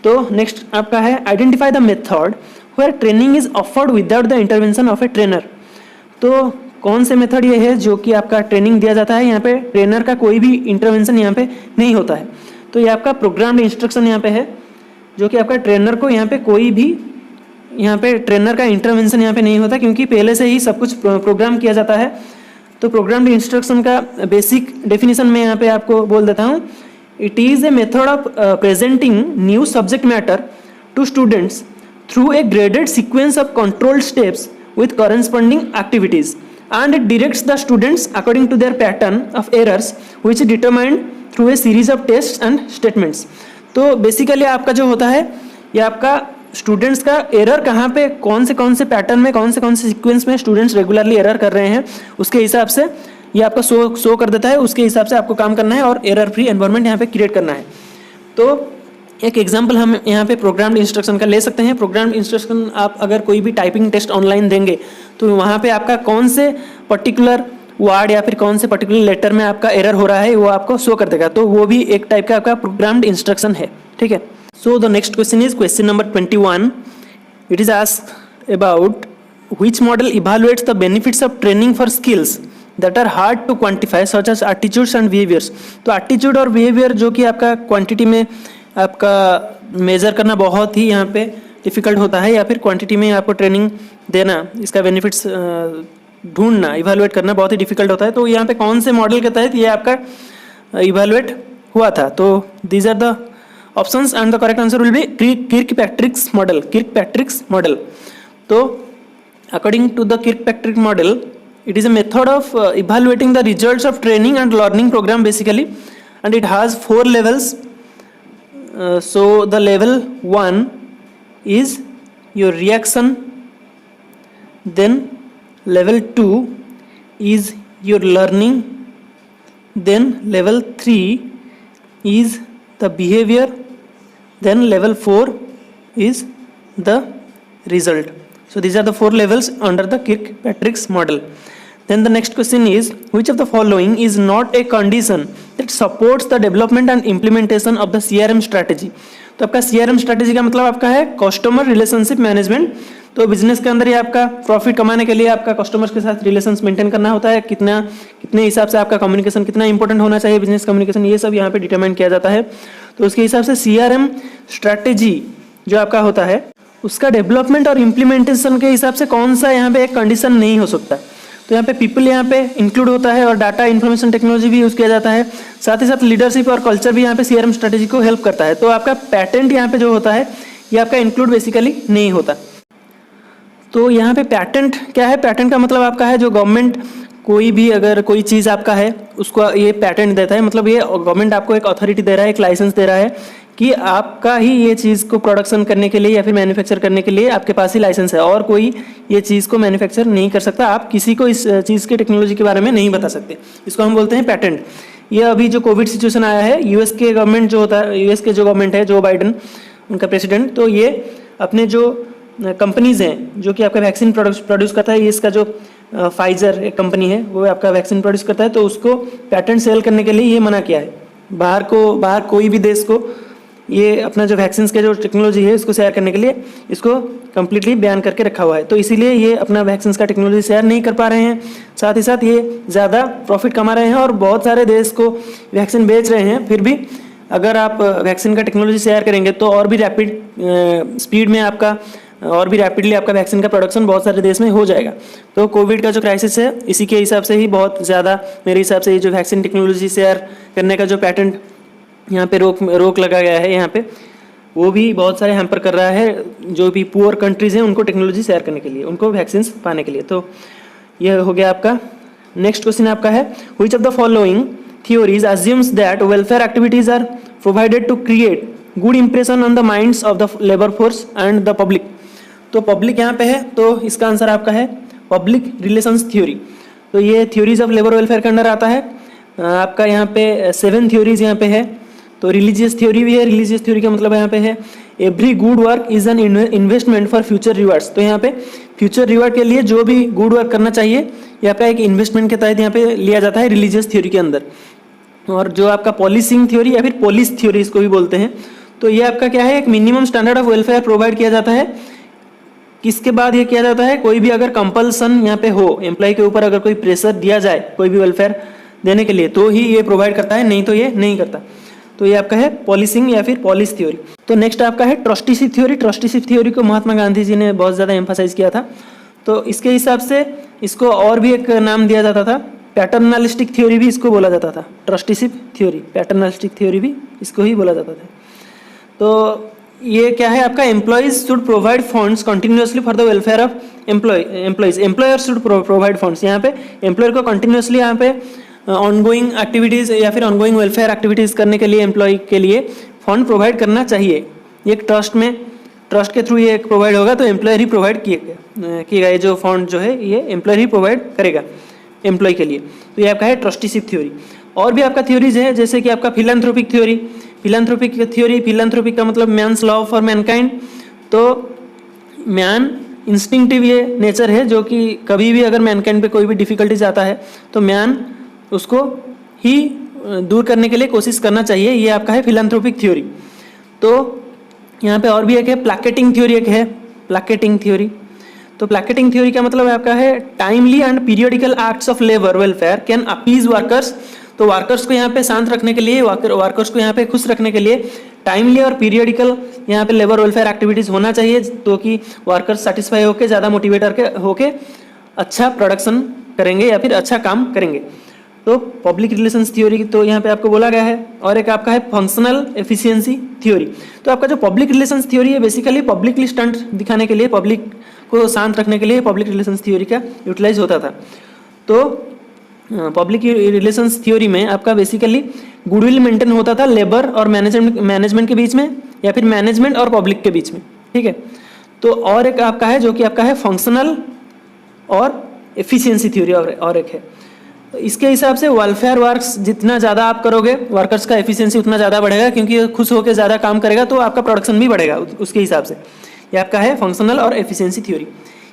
S1: तो नेक्स्ट आपका है, identify the method where training is offered without the intervention of a trainer. तो कौन से मेथड ये है जो कि आपका ट्रेनिंग दिया जाता है, यहाँ पे ट्रेनर का कोई भी इंटरवेंशन यहाँ पे नहीं होता है। तो ये आपका प्रोग्राम्ड इंस्ट्रक्शन यहाँ पे है, जो कि आपका ट्रेनर को यहाँ पे कोई भी यहाँ पे ट्रेनर का इंटरवेंशन यहाँ पे नहीं होता, क्योंकि पहले से ही सब कुछ प्रोग्राम किया जाता है। तो प्रोग्राम्ड इंस्ट्रक्शन का बेसिक डेफिनेशन में यहाँ पे आपको बोल देता हूँ, it is a method of presenting new subject matter to students through a graded sequence of controlled steps with corresponding activities, and it directs the students according to their pattern of errors which is determined through a series of tests and statements। तो बेसिकली आपका जो होता है ये आपका स्टूडेंट्स का एरर कहाँ पे कौन से पैटर्न में कौन से सीक्वेंस में स्टूडेंट्स रेगुलरली एरर कर रहे हैं उसके हिसाब से ये आपका शो कर देता है, उसके हिसाब से आपको काम करना है और एरर फ्री एनवायरनमेंट यहाँ पे क्रिएट करना है। तो एक एग्जाम्पल हम यहाँ पे प्रोग्राम्ड इंस्ट्रक्शन का ले सकते हैं। प्रोग्राम्ड इंस्ट्रक्शन आप अगर कोई भी टाइपिंग टेस्ट ऑनलाइन देंगे तो वहाँ पे आपका कौन से पर्टिकुलर वर्ड या फिर कौन से पर्टिकुलर लेटर में आपका एरर हो रहा है वो आपको शो कर देगा, तो वो भी एक टाइप का आपका प्रोग्राम्ड इंस्ट्रक्शन है, ठीक है। So the next question is question number 21। It is asked about which model evaluates the benefits of training for skills that are hard to quantify such as attitudes and behaviours. तो एटीट्यूड और बिहेवियर जो कि आपका क्वांटिटी में आपका मेज़र करना बहुत ही यहाँ पे डिफ़िकल्ट होता है, या फिर क्वांटिटी में आपको ट्रेनिंग देना, इसका बेनिफिट्स ढूंढना, इवैल्यूएट करना बहुत ही डिफ़िकल्ट होता है। तो यहाँ पे कौन से मॉडल के तहत ये आपका इवैल्यूएट हुआ था, तो these are the options and the correct answer will be Kirkpatrick's model, Kirkpatrick's model. तो according to the Kirkpatrick model, it is a method of evaluating the results of training and learning program basically, and it has 4 levels. So the level 1 is your reaction, then level 2 is your learning, then level 3 is the behavior, then level 4 is the result. So these are the 4 levels under the Kirkpatrick's model. Then the next question is, which of the following is not a condition that supports the development and implementation of the CRM strategy. तो आपका CRM स्ट्रैटेजी का मतलब आपका है कस्टमर रिलेशनशिप मैनेजमेंट। तो बिजनेस के अंदर ये आपका प्रॉफिट कमाने के लिए आपका कस्टमर्स के साथ रिलेशंस मेंटेन करना होता है, कितने हिसाब से आपका कम्युनिकेशन कितना इंपॉर्टेंट होना चाहिए, बिजनेस कम्युनिकेशन, ये सब यहाँ पे डिटरमाइन किया जाता है। तो उसके हिसाब से CRM स्ट्रैटेजी जो आपका होता है उसका डेवलपमेंट और इम्प्लीमेंटेशन के हिसाब से कौन सा यहाँ पे एक कंडीशन नहीं हो सकता। तो यहाँ पे पीपल यहाँ पे इंक्लूड होता है और डाटा इन्फॉर्मेशन टेक्नोलॉजी भी यूज़ किया जाता है, साथ ही साथ लीडरशिप और कल्चर भी यहाँ पे CRM स्ट्रैटेजी को हेल्प करता है। तो आपका पैटेंट यहाँ पे जो होता है ये आपका इंक्लूड बेसिकली नहीं होता। तो यहाँ पे पैटेंट क्या है, पैटेंट का मतलब आपका है जो गवर्नमेंट कोई भी अगर कोई चीज़ आपका है उसको ये पैटेंट देता है, मतलब ये गवर्नमेंट आपको एक अथॉरिटी दे रहा है, एक लाइसेंस दे रहा है कि आपका ही ये चीज़ को प्रोडक्शन करने के लिए या फिर मैन्युफैक्चर करने के लिए आपके पास ही लाइसेंस है और कोई ये चीज़ को मैन्युफैक्चर नहीं कर सकता, आप किसी को इस चीज़ की टेक्नोलॉजी के बारे में नहीं बता सकते। इसको हम बोलते हैं पैटेंट। ये अभी जो कोविड सिचुएशन आया है, यूएस के गवर्नमेंट जो होता है, यूएस के जो गवर्नमेंट है, जो बाइडन उनका प्रेसिडेंट, तो ये अपने जो कंपनीज हैं जो कि आपका वैक्सीन प्रोड्यूस करता है, ये इसका जो फाइजर एक कंपनी है वो आपका वैक्सीन प्रोड्यूस करता है, तो उसको पैटेंट सेल करने के लिए ये मना किया है। बाहर कोई भी देश को ये अपना जो वैक्सीन के जो टेक्नोलॉजी है इसको शेयर करने के लिए इसको कम्प्लीटली बैन करके रखा हुआ है। तो इसीलिए ये अपना वैक्सीन का टेक्नोलॉजी शेयर नहीं कर पा रहे हैं, साथ ही साथ ये ज़्यादा प्रॉफिट कमा रहे हैं और बहुत सारे देश को वैक्सीन बेच रहे हैं। फिर भी अगर आप वैक्सीन का टेक्नोलॉजी शेयर करेंगे तो और भी रैपिड स्पीड में आपका और भी रैपिडली आपका वैक्सीन का प्रोडक्शन बहुत सारे देश में हो जाएगा। तो कोविड का जो क्राइसिस है इसी के हिसाब से ही बहुत ज़्यादा मेरे हिसाब से ये जो वैक्सीन टेक्नोलॉजी शेयर करने का जो पैटेंट यहाँ पे रोक लगा गया है, यहाँ पे वो भी बहुत सारे हैम्पर कर रहा है जो भी पुअर कंट्रीज़ हैं उनको टेक्नोलॉजी शेयर करने के लिए, उनको वैक्सीन पाने के लिए। तो ये हो गया आपका। नेक्स्ट क्वेश्चन आपका है which of the following theories assumes that welfare activities are provided to create good impression on the minds of the labour force and the public. तो पब्लिक यहाँ पे है, तो इसका आंसर आपका है पब्लिक रिलेशंस थ्योरी। तो ये थ्योरीज ऑफ लेबर वेलफेयर के अंदर आता है। आपका यहाँ पे 7 थ्योरीज यहाँ पे है। तो रिलीजियस थ्योरी भी है। रिलीजियस थ्योरी का मतलब यहाँ पे है every good work is an investment for future rewards. तो यहाँ पे फ्यूचर रिवार्ड के लिए जो भी गुड वर्क करना चाहिए ये आपका एक इन्वेस्टमेंट के तहत यहाँ पे लिया जाता है रिलीजियस थ्योरी के अंदर। और जो आपका पॉलिसिंग थ्योरी या फिर पॉलिस थ्योरी इसको भी बोलते हैं, तो ये आपका क्या है, एक minimum standard of welfare provide किया जाता है। किसके बाद ये किया जाता है, कोई भी अगर कंपल्सन यहाँ पे हो, एम्प्लॉय के ऊपर अगर कोई प्रेशर दिया जाए कोई भी वेलफेयर देने के लिए, तो ही ये प्रोवाइड करता है, नहीं तो ये नहीं करता। तो ये आपका है पॉलिसिंग या फिर पॉलिस थ्योरी। तो नेक्स्ट आपका है ट्रस्टीशिप थ्योरी। ट्रस्टीशिप थ्योरी को महात्मा गांधी जी ने बहुत ज़्यादा एम्फासाइज किया था। तो इसके हिसाब से इसको और भी एक नाम दिया जाता था, पैटर्नलिस्टिक थ्योरी भी इसको बोला जाता था। ट्रस्टीशिप थ्योरी, पैटर्नलिस्टिक थ्योरी भी इसको ही बोला जाता था। तो ये क्या है आपका, employees should provide funds continuously for the welfare of employees. Employer should provide funds. यहाँ पे एम्प्लॉयर को कंटिन्यूअसली यहाँ पे ऑनगोइंग एक्टिविटीज़ या फिर ऑनगोइंग वेलफेयर एक्टिविटीज़ करने के लिए एम्प्लॉय के लिए फंड प्रोवाइड करना चाहिए। एक ट्रस्ट के थ्रू ये प्रोवाइड होगा, तो एम्प्लॉयर ही प्रोवाइड किएगा। ये जो फंड जो है ये एम्प्लॉयर ही प्रोवाइड करेगा एम्प्लॉय के लिए। तो ये आपका है ट्रस्टीशिप थ्योरी। और भी आपका थ्योरीज है, जैसे कि आपका फिलैंथ्रोपिक थ्योरी। फिलैंथ्रोपिक का मतलब मैन्स लव फॉर मैनकाइंड। तो मैन इंस्टिंक्टिव ये नेचर है जो कि कभी भी अगर मैनकाइंड पे कोई भी डिफिकल्टीज आता है तो मैन उसको ही दूर करने के लिए कोशिश करना चाहिए। ये आपका है फिलैंथ्रोपिक थ्योरी। तो यहाँ पे और भी एक है प्लाकेटिंग थ्योरी, एक है प्लाकेटिंग थ्योरी। तो प्लाकेटिंग थ्योरी का मतलब आपका है timely and periodical acts of labour welfare can appease workers. तो वर्कर्स को यहाँ पे शांत रखने के लिए, वर्कर्स को यहाँ पे खुश रखने के लिए टाइमली और पीरियडिकल यहाँ पे लेबर वेलफेयर एक्टिविटीज़ होना चाहिए, तो कि वर्कर्स सेटिस्फाई होकर ज़्यादा मोटिवेट होके अच्छा प्रोडक्शन करेंगे या फिर अच्छा काम करेंगे। तो पब्लिक रिलेशंस थ्योरी तो यहाँ पे आपको बोला गया है। और एक आपका है फंक्शनल एफिशिएंसी थ्योरी। तो आपका जो पब्लिक रिलेशंस थ्योरी है बेसिकली पब्लिकली स्टंट दिखाने के लिए, पब्लिक को शांत रखने के लिए पब्लिक रिलेशंस थ्योरी का यूटिलाइज होता था। तो पब्लिक रिलेशंस थ्योरी में आपका बेसिकली गुडविल मेंटेन होता था लेबर और मैनेजमेंट के बीच में या फिर मैनेजमेंट और पब्लिक के बीच में, ठीक है। तो और एक आपका है जो कि आपका है फंक्शनल और एफिशिएंसी थ्योरी और एक है। तो इसके हिसाब से वेलफेयर वर्क्स जितना ज़्यादा आप करोगे वर्कर्स का एफिशिएंसी उतना ज़्यादा बढ़ेगा, क्योंकि खुश होकर ज़्यादा काम करेगा तो आपका प्रोडक्शन भी बढ़ेगा उसके हिसाब से। ये आपका है फंक्शनल और एफिशिएंसी थ्योरी।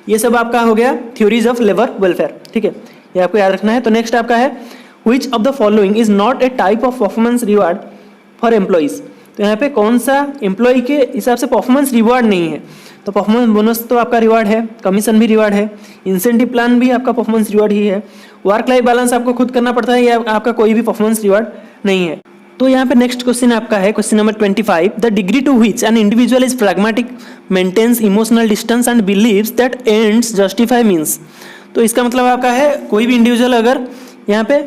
S1: ये सब आपका हो गया थ्योरीज ऑफ लेबर वेलफेयर, ठीक है, ये आपको याद रखना है। तो नेक्स्ट आपका है which of the following is not a type of performance reward for employees। तो यहाँ पे कौन सा एम्प्लॉय के हिसाब से परफॉर्मेंस रिवार्ड नहीं है। तो परफॉर्मेंस बोनस तो आपका रिवार्ड है, कमीशन भी रिवार्ड है, इंसेंटिव प्लान भी आपका परफॉर्मेंस रिवार्ड ही है, वर्क लाइफ बैलेंस आपको खुद करना पड़ता है, या आपका कोई भी परफॉर्मेंस रिवार्ड नहीं है। तो यहाँ पे नेक्स्ट क्वेश्चन आपका है question number 25, the degree to which an individual is pragmatic, maintains emotional distance and believes that ends justify means. तो इसका मतलब आपका है कोई भी इंडिविजुअल अगर यहाँ पे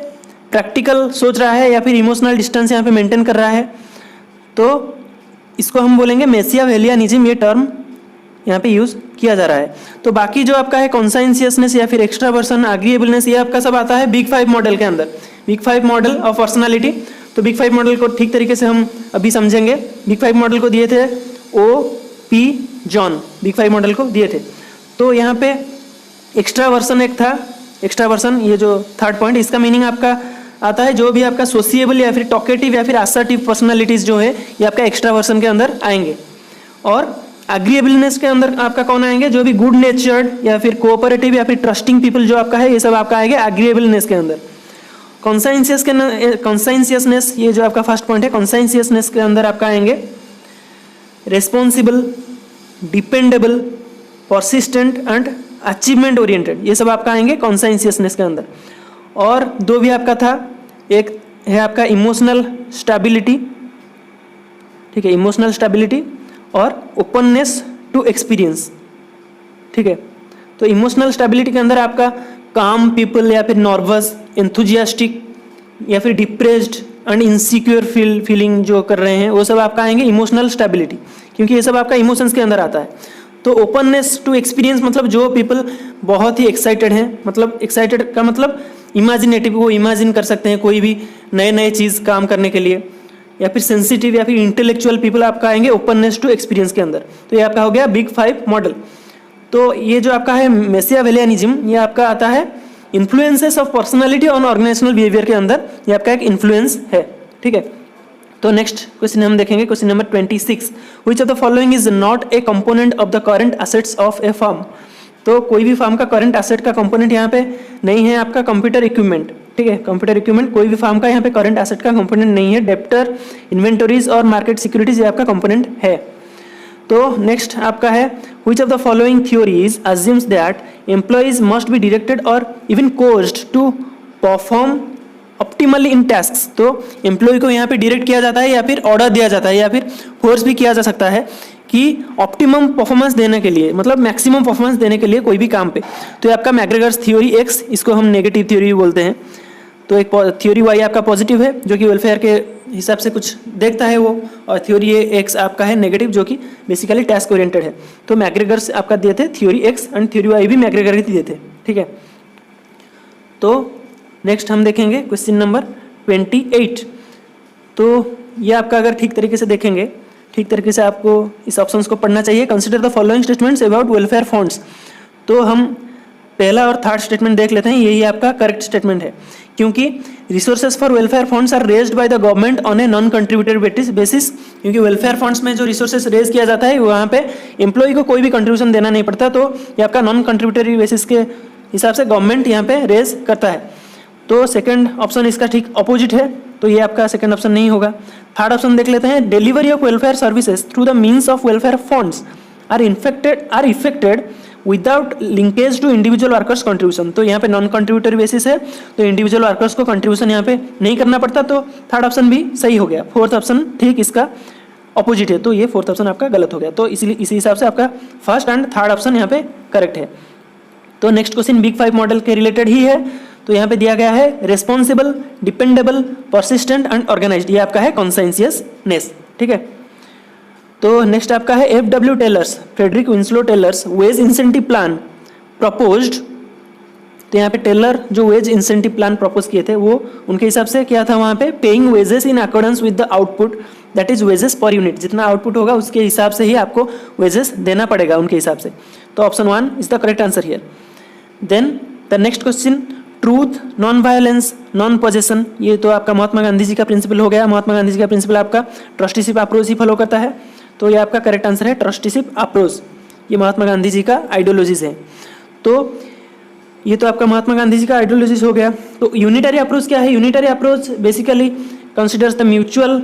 S1: प्रैक्टिकल सोच रहा है या फिर इमोशनल डिस्टेंस यहाँ पे मेंटेन कर रहा है, तो इसको हम बोलेंगे मैकियावेलियनिज्म, ये टर्म यहाँ पे यूज किया जा रहा है। तो बाकी जो आपका है कॉन्साइंसियसनेस या फिर एक्स्ट्रावर्सन, एग्रीएबलनेस, ये आपका सब आता है बिग 5 मॉडल के अंदर, बिग 5 मॉडल ऑफ पर्सनालिटी। तो बिग 5 मॉडल को ठीक तरीके से हम अभी समझेंगे। बिग 5 मॉडल को दिए थे O.P. जॉन, बिग 5 मॉडल को दिए थे। तो यहाँ पे एक्स्ट्रावर्सन एक था, एक्स्ट्रावर्सन ये जो थर्ड पॉइंट, इसका मीनिंग आपका आता है जो भी आपका सोशिएबल या फिर टॉकेटिव या फिर असर्टिव पर्सनालिटीज जो है ये आपका एक्स्ट्रावर्सन के अंदर आएंगे। और एग्रीएबलनेस के अंदर आपका कौन आएंगे, जो भी गुड नेचर्ड या फिर कोऑपरेटिव या फिर ट्रस्टिंग पीपल जो आपका है, ये सब आपका आएगा एग्रीएबलनेस के अंदर। कॉन्साइंसियसनेस, ये जो आपका फर्स्ट पॉइंट है, कॉन्साइंसियसनेस के अंदर आपका आएंगे responsible, dependable, persistent and achievement oriented, ये सब आपका आएंगे कॉन्साइंसियसनेस के अंदर। और दो भी आपका था, एक है आपका इमोशनल स्टेबिलिटी, ठीक है, इमोशनल स्टेबिलिटी और ओपननेस टू एक्सपीरियंस, ठीक है। तो इमोशनल स्टेबिलिटी के अंदर आपका काम पीपल या फिर नर्वस, एंथुजियास्टिक या फिर डिप्रेस्ड एंड इनसिक्योर फीलिंग जो कर रहे हैं, वो सब आपका आएंगे इमोशनल स्टेबिलिटी, क्योंकि ये सब आपका इमोशंस के अंदर आता है। तो ओपननेस टू एक्सपीरियंस मतलब जो पीपल बहुत ही एक्साइटेड हैं, मतलब एक्साइटेड का मतलब इमेजिनेटिव, वो इमेजिन कर सकते हैं कोई भी नए नए चीज़ काम करने के लिए, या फिर सेंसिटिव या फिर इंटेलेक्चुअल पीपल आपका आएंगे ओपननेस टू एक्सपीरियंस के अंदर। तो ये आपका हो गया बिग 5 मॉडल। तो ये जो आपका है मैकियावेलियनिज्म, ये आपका आता है influences of personality on organisational behaviour के अंदर, ये आपका एक इन्फ्लुएंस है, ठीक है। तो नेक्स्ट क्वेश्चन हम देखेंगे question number 26, which of the following is not A component of the current assets of A firm. तो कोई भी फर्म का करंट एसेट का कंपोनेंट यहाँ पे नहीं है आपका कंप्यूटर इक्विपमेंट, ठीक है। कंप्यूटर इक्विपमेंट कोई भी फर्म का यहाँ पे करंट एसेट का कंपोनेंट नहीं है। डेप्टर, इन्वेंटरीज और मार्केट सिक्योरिटीज ये आपका कंपोनेंट है। तो नेक्स्ट आपका है which of the following theories assumes that employees must be directed और even coached to perform optimally in tasks. तो एम्प्लॉय को यहाँ पे डायरेक्ट किया जाता है या फिर ऑर्डर दिया जाता है या फिर फोर्स भी किया जा सकता है कि ऑप्टिमम परफॉर्मेंस देने के लिए, मतलब मैक्सिमम परफॉर्मेंस देने के लिए कोई भी काम पे। तो ये आपका मैकग्रेगर्स थ्योरी एक्स, इसको हम नेगेटिव थ्योरी बोलते हैं। तो एक थ्योरी वाई आपका पॉजिटिव है जो कि वेलफेयर के हिसाब से कुछ देखता है वो, और थ्योरी एक्स आपका है नेगेटिव जो कि बेसिकली टास्क ओरिएंटेड है। तो मैकग्रेगर्स आपका दिए थे theory X and theory Y भी मैकग्रेगर ही दिए थे, ठीक है। तो नेक्स्ट हम देखेंगे क्वेश्चन नंबर 28। तो ये आपका अगर ठीक तरीके से देखेंगे, ठीक तरीके से आपको इस ऑप्शंस को पढ़ना चाहिए। Consider the following statements about welfare funds. तो हम पहला और थर्ड स्टेटमेंट देख लेते हैं, यही आपका करेक्ट स्टेटमेंट है, क्योंकि resources for welfare funds are raised by the government on a non contributed basis. क्योंकि वेलफेयर फंड्स में जो रिसोर्सेज रेज किया जाता है वहाँ पे एम्प्लॉय को कोई भी कंट्रीब्यूशन देना नहीं पड़ता, तो ये आपका नॉन कंट्रीब्यूटरी बेसिस के हिसाब से गवर्नमेंट यहाँ पे रेज करता है। तो सेकंड ऑप्शन इसका ठीक अपोजिट है, तो ये आपका सेकंड ऑप्शन नहीं होगा। थर्ड ऑप्शन देख लेते हैं, delivery of welfare services through the means of welfare funds are effected without linkage to individual workers contribution. तो यहाँ पे नॉन कंट्रीब्यूटरी बेसिस है, तो इंडिविजुअल वर्कर्स को कंट्रीब्यूशन यहाँ पे नहीं करना पड़ता, तो थर्ड ऑप्शन भी सही हो गया। फोर्थ ऑप्शन ठीक इसका अपोजिट है, तो ये फोर्थ ऑप्शन आपका गलत हो गया। तो इसलिए इसी हिसाब से आपका फर्स्ट एंड थर्ड ऑप्शन यहाँ पे करेक्ट है। तो नेक्स्ट क्वेश्चन बिग 5 मॉडल के रिलेटेड ही है। तो यहाँ पे दिया गया है responsible, dependable, persistent and organised, ये आपका है कॉन्साइंसियसनेस, ठीक है। तो नेक्स्ट आपका है F.W. Taylor's, Frederick Winslow Taylor's wage incentive plan proposed. तो यहाँ पे टेलर जो वेज इंसेंटिव प्लान प्रपोज किए थे वो उनके हिसाब से क्या था, वहाँ पे paying wages in accordance with the output, that is wages per unit. जितना आउटपुट होगा उसके हिसाब से ही आपको वेजेस देना पड़ेगा उनके हिसाब से। तो option 1 is the correct answer here. Then the next question, truth, non violence, non possession, ये तो आपका महात्मा गांधी जी का प्रिंसिपल हो गया। महात्मा गांधी जी का प्रिंसिपल आपका ट्रस्टीशिप अप्रोच ही फॉलो करता है, तो ये आपका करेक्ट आंसर है ट्रस्टीशिप अप्रोच। ये महात्मा गांधी जी का आइडियोलॉजीज है। तो ये तो आपका महात्मा गांधी जी का आइडियोलॉजीज हो गया। तो यूनिटरी अप्रोच क्या है? Unitary approach basically considers the mutual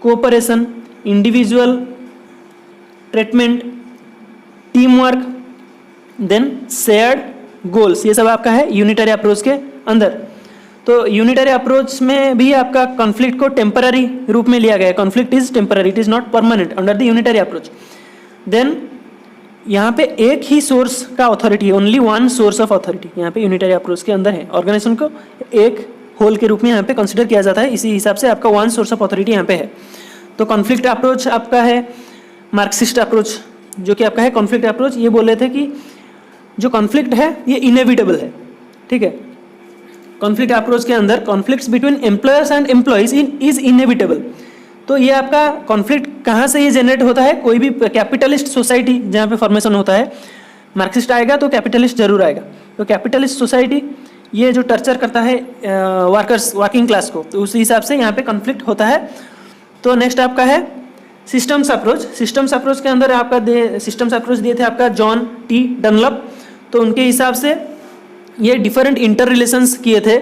S1: cooperation, individual treatment, team work, then shared goals, ये सब आपका है यूनिटरी अप्रोच के अंदर। तो यूनिटरी अप्रोच में भी आपका कॉन्फ्लिक्ट को टेम्पररी रूप में लिया गया है। Conflict is temporary, it is not permanent under the unitary approach. Then यहाँ पे एक ही सोर्स का अथॉरिटी है, only one source of authority यहाँ पे यूनिटरी अप्रोच के अंदर है। ऑर्गेनाइजेशन को एक होल के रूप में यहाँ पे कंसिडर किया जाता है, इसी हिसाब से आपका वन सोर्स ऑफ अथॉरिटी यहाँ पे है। तो कॉन्फ्लिक्ट अप्रोच आपका है मार्क्सिस्ट अप्रोच, जो कि आपका है कॉन्फ्लिक्ट अप्रोच। ये बोल रहे थे कि जो कॉन्फ्लिक्ट है ये इनएविटेबल है, ठीक है। कॉन्फ्लिक्ट अप्रोच के अंदर conflicts between employers and employees is inevitable. तो ये आपका कॉन्फ्लिक्ट कहाँ से ये जनरेट होता है? कोई भी कैपिटलिस्ट सोसाइटी जहाँ पे फॉर्मेशन होता है, मार्क्सिस्ट आएगा तो कैपिटलिस्ट जरूर आएगा। तो कैपिटलिस्ट सोसाइटी ये जो टर्चर करता है वर्कर्स, वर्किंग क्लास को, तो उसी हिसाब से यहाँ पे कॉन्फ्लिक्ट होता है। तो नेक्स्ट आपका है सिस्टम्स अप्रोच। सिस्टम्स अप्रोच के अंदर आपका सिस्टम्स अप्रोच दिए थे आपका जॉन टी डनलप। तो उनके हिसाब से ये डिफरेंट इंटर रिलेशंस किए थे,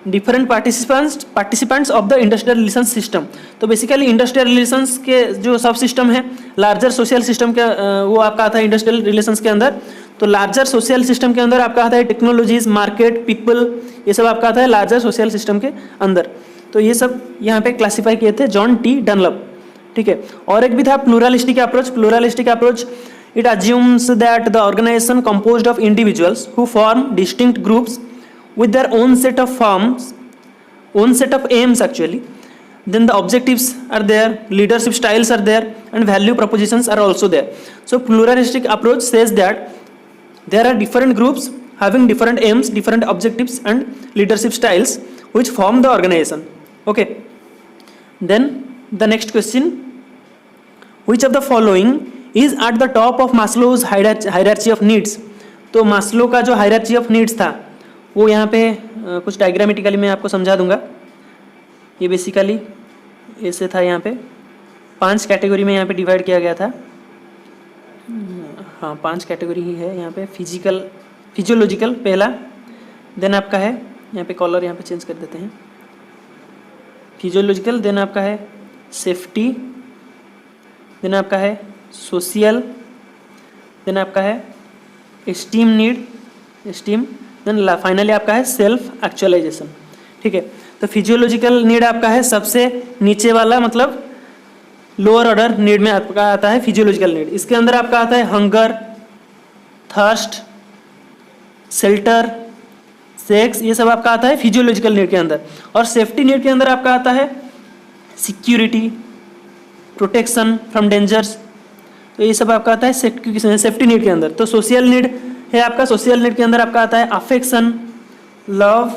S1: different participants of the industrial relations system. तो बेसिकली इंडस्ट्रियल रिलेशंस के जो सब सिस्टम है, लार्जर सोशल सिस्टम के वो आपका आता है इंडस्ट्रियल रिलेशंस के अंदर। तो लार्जर सोशल सिस्टम के अंदर आपका आता है टेक्नोलॉजीज, मार्केट, पीपल, ये सब आपका आता है लार्जर सोशल सिस्टम के अंदर। तो ये सब यहाँ पे क्लासीफाई किए थे जॉन टी डनलप, ठीक है। और एक भी था pluralistic approach. Pluralistic approach it assumes that the organization composed of individuals who form distinct groups with their own set of aims actually. Then the objectives are there, leadership styles are there, and value propositions are also there. So pluralistic approach says that there are different groups having different aims, different objectives, and leadership styles which form the organization. Okay. Then the next question, which of the following is at the top of Maslow's hierarchy of needs? तो मास्लो का जो हायरार्ची ऑफ नीड्स था वो यहाँ पे कुछ डायग्रामेटिकली मैं आपको समझा दूंगा। ये बेसिकली ऐसे था, यहाँ पे 5 कैटेगरी में यहाँ पे डिवाइड किया गया था। हाँ 5 कैटेगरी ही है यहाँ पे। फिजियोलॉजिकल पहला, देन आपका है यहाँ पे कॉलर यहाँ पे चेंज कर देते हैं, फिजियोलॉजिकल, देन आपका है सेफ्टी, देन आपका है सोशल, देन आपका है esteem need, esteem, then finally आपका है सेल्फ एक्चुअलाइजेशन, ठीक है। तो फिजियोलॉजिकल नीड आपका है सबसे नीचे वाला, मतलब लोअर ऑर्डर नीड में आपका आता है फिजियोलॉजिकल नीड। इसके अंदर आपका आता है हंगर, थर्स्ट, शेल्टर, सेक्स, ये सब आपका आता है फिजियोलॉजिकल नीड के अंदर। और सेफ्टी नीड के अंदर आपका आता है सिक्योरिटी, प्रोटेक्शन फ्रॉम डेंजर्स, तो ये सब आपका आता है सेफ्टी नीड के अंदर। तो सोशल नीड है आपका, सोशल नीड के अंदर आपका आता है अफेक्शन, लव,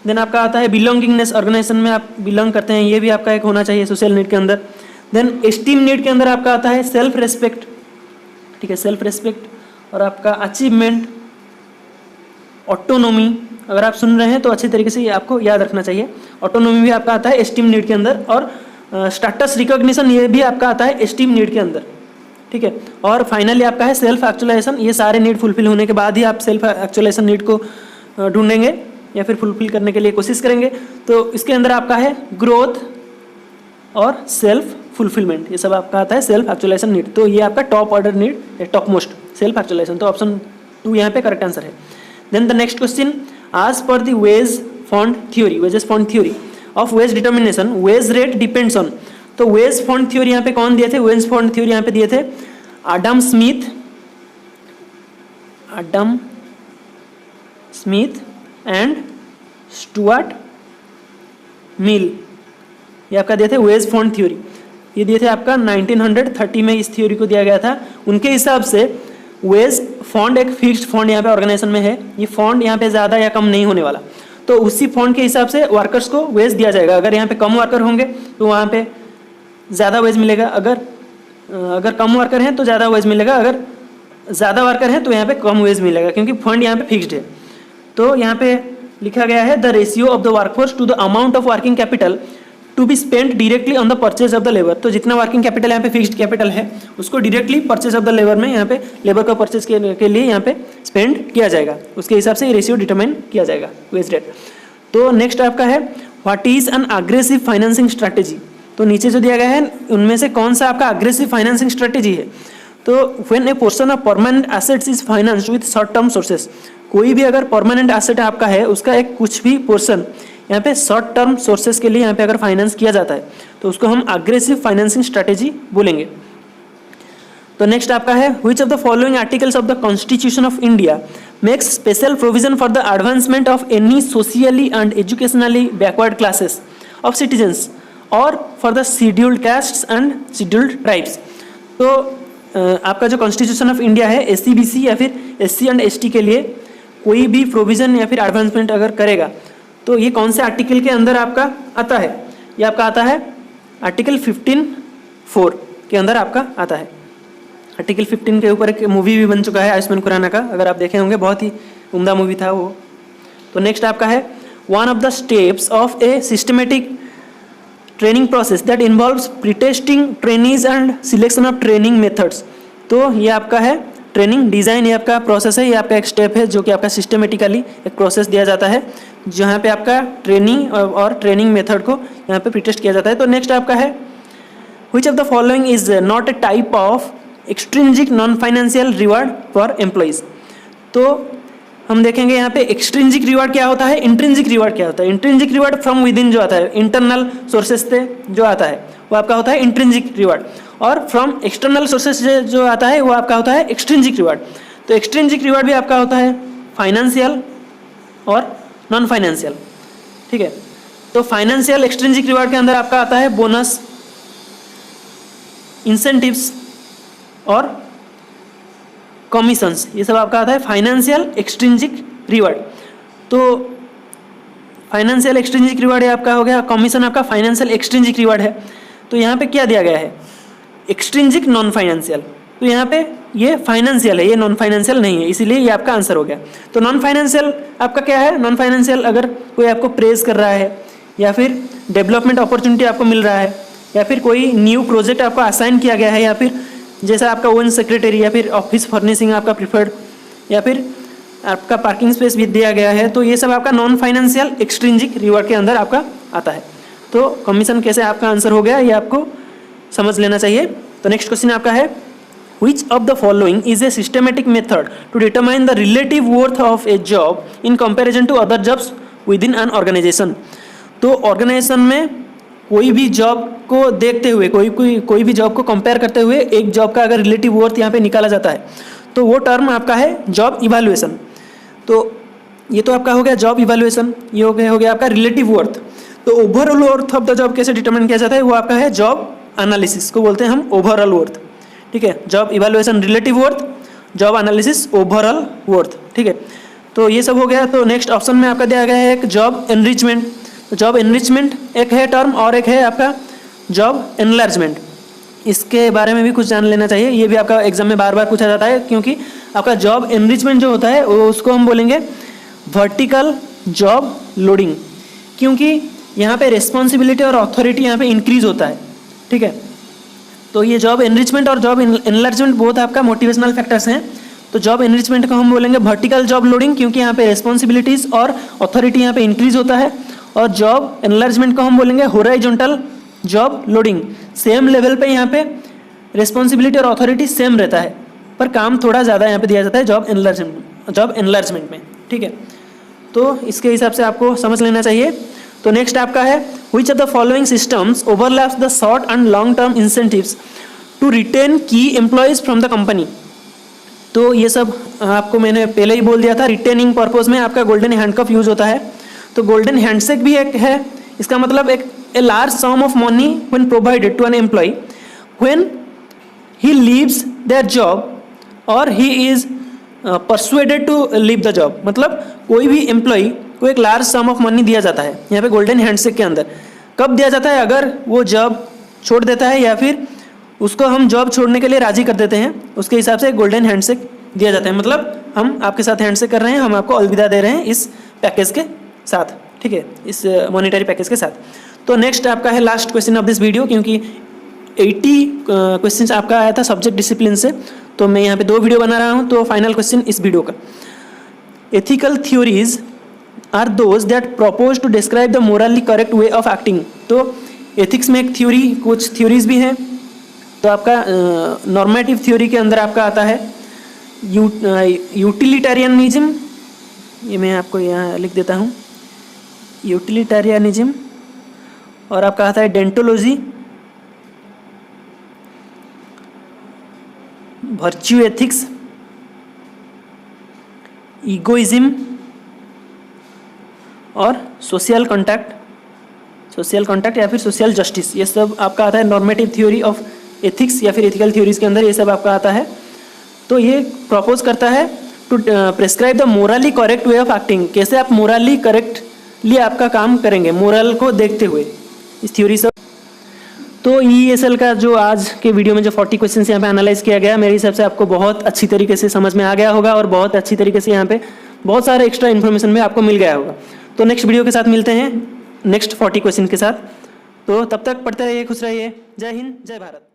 S1: देन आपका आता है बिलोंगिंगनेस, ऑर्गेनाइजेशन में आप बिलोंग करते हैं, ये भी आपका एक होना चाहिए सोशल नीड के अंदर। देन एस्टीम नीड के अंदर आपका आता है सेल्फ रेस्पेक्ट, ठीक है, सेल्फ रेस्पेक्ट। और आपका अचीवमेंट, ऑटोनोमी, अगर आप सुन रहे हैं तो अच्छे तरीके से ये आपको याद रखना चाहिए। ऑटोनोमी भी आपका आता है एस्टीम नीड के अंदर। और स्टेटस रिकॉग्निशन, ये भी आपका आता है एस्टीम नीड के अंदर, ठीक है। और फाइनली आपका है सेल्फ एक्चुअलाइजेशन। ये सारे नीड फुलफिल होने के बाद ही आप सेल्फ एक्चुअलाइजेशन नीड को ढूंढेंगे या फिर फुलफिल करने के लिए कोशिश करेंगे। तो इसके अंदर आपका है ग्रोथ और सेल्फ फुलफिलमेंट, ये सब आपका आता है सेल्फ एक्चुअलाइजेशन नीड। तो ये आपका टॉप ऑर्डर नीड है, टॉप मोस्ट सेल्फ एक्चुअलाइजेशन। तो ऑप्शन 2 यहाँ पे करेक्ट आंसर है। देन द नेक्स्ट क्वेश्चन, आज पर the ways fund theory, wages fund theory of wage determination, wage rate depends on. तो वेज फंड थ्योरी यहाँ पे कौन दिए थे? वेज फंड थ्योरी यहाँ पे दिए थे Adam Smith and Stuart Mill, ये आपका दिए थे वेज फंड थ्योरी। ये दिए थे आपका 1930 में इस थ्योरी को दिया गया था। उनके हिसाब से वेज फंड एक फिक्स्ड फंड यहाँ पे ऑर्गेनाइजेशन में है, ये फंड यहाँ पे ज़्यादा या कम नहीं होने वाला। तो उसी फंड के हिसाब से वर्कर्स को वेज दिया जाएगा। अगर यहाँ पे कम वर्कर होंगे तो वहाँ पे ज़्यादा वेज मिलेगा, अगर कम वर्कर हैं तो ज़्यादा वेज मिलेगा, अगर ज़्यादा वर्कर हैं तो यहाँ पे कम वेज मिलेगा, क्योंकि फंड यहाँ पे फिक्स्ड है। तो यहाँ पे लिखा गया है the ratio of the workforce to the amount of working capital to be spend directly on the purchase of the labour. तो जितना वर्किंग कैपिटल यहाँ पे फिक्स्ड कैपिटल है उसको directly purchase of the labour में यहाँ पे लेबर को परचेज के लिए यहाँ पे स्पेंड किया जाएगा, उसके हिसाब से रेशियो डिटरमाइन किया जाएगा वेज रेट। तो नेक्स्ट आपका है what is an aggressive financing strategy. तो नीचे जो दिया गया है उनमें से कौन सा आपका अग्रेसिव फाइनेंसिंग स्ट्रैटेजी है। तो when A portion of permanent assets is financed with short term sources, कोई भी अगर परमानेंट एसेट आपका है उसका एक कुछ भी पोर्शन यहाँ पे शॉर्ट टर्म सोर्सेस के लिए यहाँ पे अगर फाइनेंस किया जाता है तो उसको हम अग्रेसिव फाइनेंसिंग स्ट्रैटेजी बोलेंगे। तो नेक्स्ट आपका है which of the following articles of the Constitution of India makes special provision for the advancement of any socially and educationally backward classes of citizens और for the scheduled castes and scheduled tribes. तो आपका जो कॉन्स्टिट्यूशन ऑफ इंडिया है एससी बीसी या फिर एससी एंड एसटी के लिए कोई भी प्रोविजन या फिर एडवांसमेंट अगर करेगा तो ये कौन से आर्टिकल के अंदर आपका आता है। ये आपका आता है आर्टिकल 15(4) के अंदर आपका आता है। आर्टिकल 15 के ऊपर एक मूवी भी बन चुका है आयुष्मान खुराना का, अगर आप देखे होंगे, बहुत ही उम्दा मूवी था वो। तो नेक्स्ट आपका है one of the steps of a systematic training process that involves pre-testing trainees and selection of training methods. तो ये आपका है ट्रेनिंग डिज़ाइन, ये आपका प्रोसेस है, ये आपका एक स्टेप है जो कि आपका सिस्टमेटिकली एक प्रोसेस दिया जाता है जहाँ पे आपका ट्रेनिंग और ट्रेनिंग मेथड को यहाँ पे प्री-टेस्ट किया जाता है। तो नेक्स्ट आपका है which of the following is not A type of extrinsic non financial reward for employees. तो हम देखेंगे यहाँ पे एक्सट्रिंजिक रिवार्ड क्या होता है, इंट्रिंजिक रिवार्ड क्या होता है। Intrinsic reward from with in जो आता है, इंटरनल सोर्सेस से जो आता है वो आपका होता है इंट्रिंजिक रिवार्ड, और फ्रॉम एक्सटर्नल सोर्सेस से जो आता है वो आपका होता है एक्सट्रिंजिक रिवार्ड। तो एक्सट्रिंजिक रिवार्ड भी आपका होता है फाइनेंशियल और नॉन फाइनेंशियल, ठीक है। तो फाइनेंशियल एक्सट्रिंजिक रिवार्ड के अंदर आपका आता है बोनस, इंसेंटिव्स और कमीशंस, ये सब आपका आता है फाइनेंशियल एक्सट्रिंजिक रिवार्ड। तो फाइनेंशियल एक्सट्रिंजिक रिवार्ड आपका हो गया, कमीशन आपका फाइनेंशियल एक्सट्रिंजिक रिवार्ड है। तो यहाँ पे क्या दिया गया है, एक्सट्रिंजिक नॉन फाइनेंशियल। तो यहाँ पे ये फाइनेंशियल है, ये नॉन फाइनेंशियल नहीं है, इसीलिए ये आपका आंसर हो गया। तो नॉन फाइनेंशियल आपका क्या है, नॉन फाइनेंशियल अगर कोई आपको प्रेज कर रहा है या फिर डेवलपमेंट अपॉर्चुनिटी आपको मिल रहा है या फिर कोई न्यू प्रोजेक्ट आपको असाइन किया गया है या फिर जैसा आपका ओन सेक्रेटरी या फिर ऑफिस फर्निशिंग आपका प्रिफर्ड या फिर आपका पार्किंग स्पेस भी दिया गया है, तो ये सब आपका नॉन फाइनेंशियल एक्सट्रिंजिक रिवार्ड के अंदर आपका आता है। तो कमीशन कैसे आपका आंसर हो गया ये आपको समझ लेना चाहिए। तो नेक्स्ट क्वेश्चन आपका है which of the following is a systematic method to determine the relative worth of a job in comparison to other jobs within an organisation. तो ऑर्गेनाइजेशन में कोई भी जॉब को देखते हुए कोई भी जॉब को कंपेयर करते हुए एक जॉब का अगर रिलेटिव वर्थ यहाँ पे निकाला जाता है तो वो टर्म आपका है जॉब इवैल्यूएशन। तो ये तो आपका हो गया जॉब इवैल्यूएशन, ये हो गया आपका रिलेटिव वर्थ। तो overall worth of the job कैसे डिटरमाइन किया जाता है, वो आपका है जॉब एनालिसिस को बोलते हैं हम ओवरऑल वर्थ, ठीक है। Job evaluation relative worth, job analysis overall worth, ठीक है। तो ये सब हो गया। तो नेक्स्ट ऑप्शन में आपका दिया गया है एक जॉब एनरिचमेंट। जॉब एनरिचमेंट एक है टर्म और एक है आपका जॉब एनलार्जमेंट। इसके बारे में भी कुछ जान लेना चाहिए, ये भी आपका एग्जाम में बार बार पूछा जाता है क्योंकि आपका जॉब एनरिचमेंट जो होता है वो उसको हम बोलेंगे वर्टिकल जॉब लोडिंग, क्योंकि यहाँ पे रिस्पॉन्सिबिलिटी और अथॉरिटी यहाँ पे इंक्रीज होता है, ठीक है। तो ये जॉब एनरिचमेंट और जॉब एनलार्जमेंट बहुत आपका मोटिवेशनल फैक्टर्स हैं। तो जॉब एनरिचमेंट को हम बोलेंगे वर्टिकल जॉब लोडिंग क्योंकि यहाँ पे रिस्पॉन्सिबिलिटीज और अथॉरिटी यहाँ पे इंक्रीज होता है, और जॉब एनलार्जमेंट को हम बोलेंगे horizontal job loading. Same level पे यहाँ पे रिस्पॉन्सिबिलिटी और अथॉरिटी सेम रहता है पर काम थोड़ा ज़्यादा यहाँ पे दिया जाता है जॉब एनलार्जमेंट में, ठीक है। तो इसके हिसाब से आपको समझ लेना चाहिए। तो नेक्स्ट आपका है which of the following systems overlaps the short and long term incentives to retain key employees from the company. तो ये सब आपको मैंने पहले ही बोल दिया था, रिटेनिंग पर्पज़ में आपका गोल्डन हैंडकफ यूज होता है। तो गोल्डन हैंडशेक भी एक है, इसका मतलब एक a large sum of money when provided to an employee when he leaves their job और he is persuaded to leave the job. मतलब कोई भी एम्प्लॉय को एक लार्ज सम ऑफ मनी दिया जाता है यहाँ पे गोल्डन हैंडशेक के अंदर। कब दिया जाता है, अगर वो जॉब छोड़ देता है या फिर उसको हम जॉब छोड़ने के लिए राजी कर देते हैं, उसके हिसाब से गोल्डन हैंडशेक दिया जाता है। मतलब हम आपके साथ हैंडशेक कर रहे हैं, हम आपको अलविदा दे रहे हैं इस पैकेज के साथ, ठीक है, इस मॉनिटरी पैकेज के साथ। तो नेक्स्ट आपका है last question of this video, क्योंकि 80 क्वेश्चन आपका आया था सब्जेक्ट डिसिप्लिन से, तो मैं यहाँ पे 2 वीडियो बना रहा हूँ। तो फाइनल क्वेश्चन इस वीडियो का, ethical theories are those that propose to describe the morally correct way of acting. तो एथिक्स में एक थ्योरी, कुछ थ्योरीज भी हैं। तो आपका नॉर्मेटिव थ्योरी के अंदर आपका आता है यूटिलिटेरियनिज्म, ये मैं आपको यहाँ लिख देता हूँ, यूटिलिटेरियनिज्म, और आपका आता है डेंटोलॉजी, वर्च्यू एथिक्स, ईगोइज्म और सोशल कॉन्टैक्ट या फिर सोशल जस्टिस। ये सब आपका आता है नॉर्मेटिव थ्योरी ऑफ एथिक्स या फिर एथिकल थ्योरीज के अंदर, ये सब आपका आता है। तो ये प्रपोज करता है to prescribe the morally correct way of acting, कैसे आप मोरली करेक्टली आपका काम करेंगे, मोरल को देखते हुए, इस थ्योरी से। तो ESL का जो आज के वीडियो में जो 40 क्वेश्चन यहाँ पे एनालाइज किया गया, मेरे हिसाब से आपको बहुत अच्छी तरीके से समझ में आ गया होगा और बहुत अच्छी तरीके से यहाँ पे बहुत सारे एक्स्ट्रा इन्फॉर्मेशन में आपको मिल गया होगा। तो नेक्स्ट वीडियो के साथ मिलते हैं नेक्स्ट 40 क्वेश्चन के साथ। तो तब तक पढ़ते रहिए, खुश रहिए। जय हिंद, जय भारत।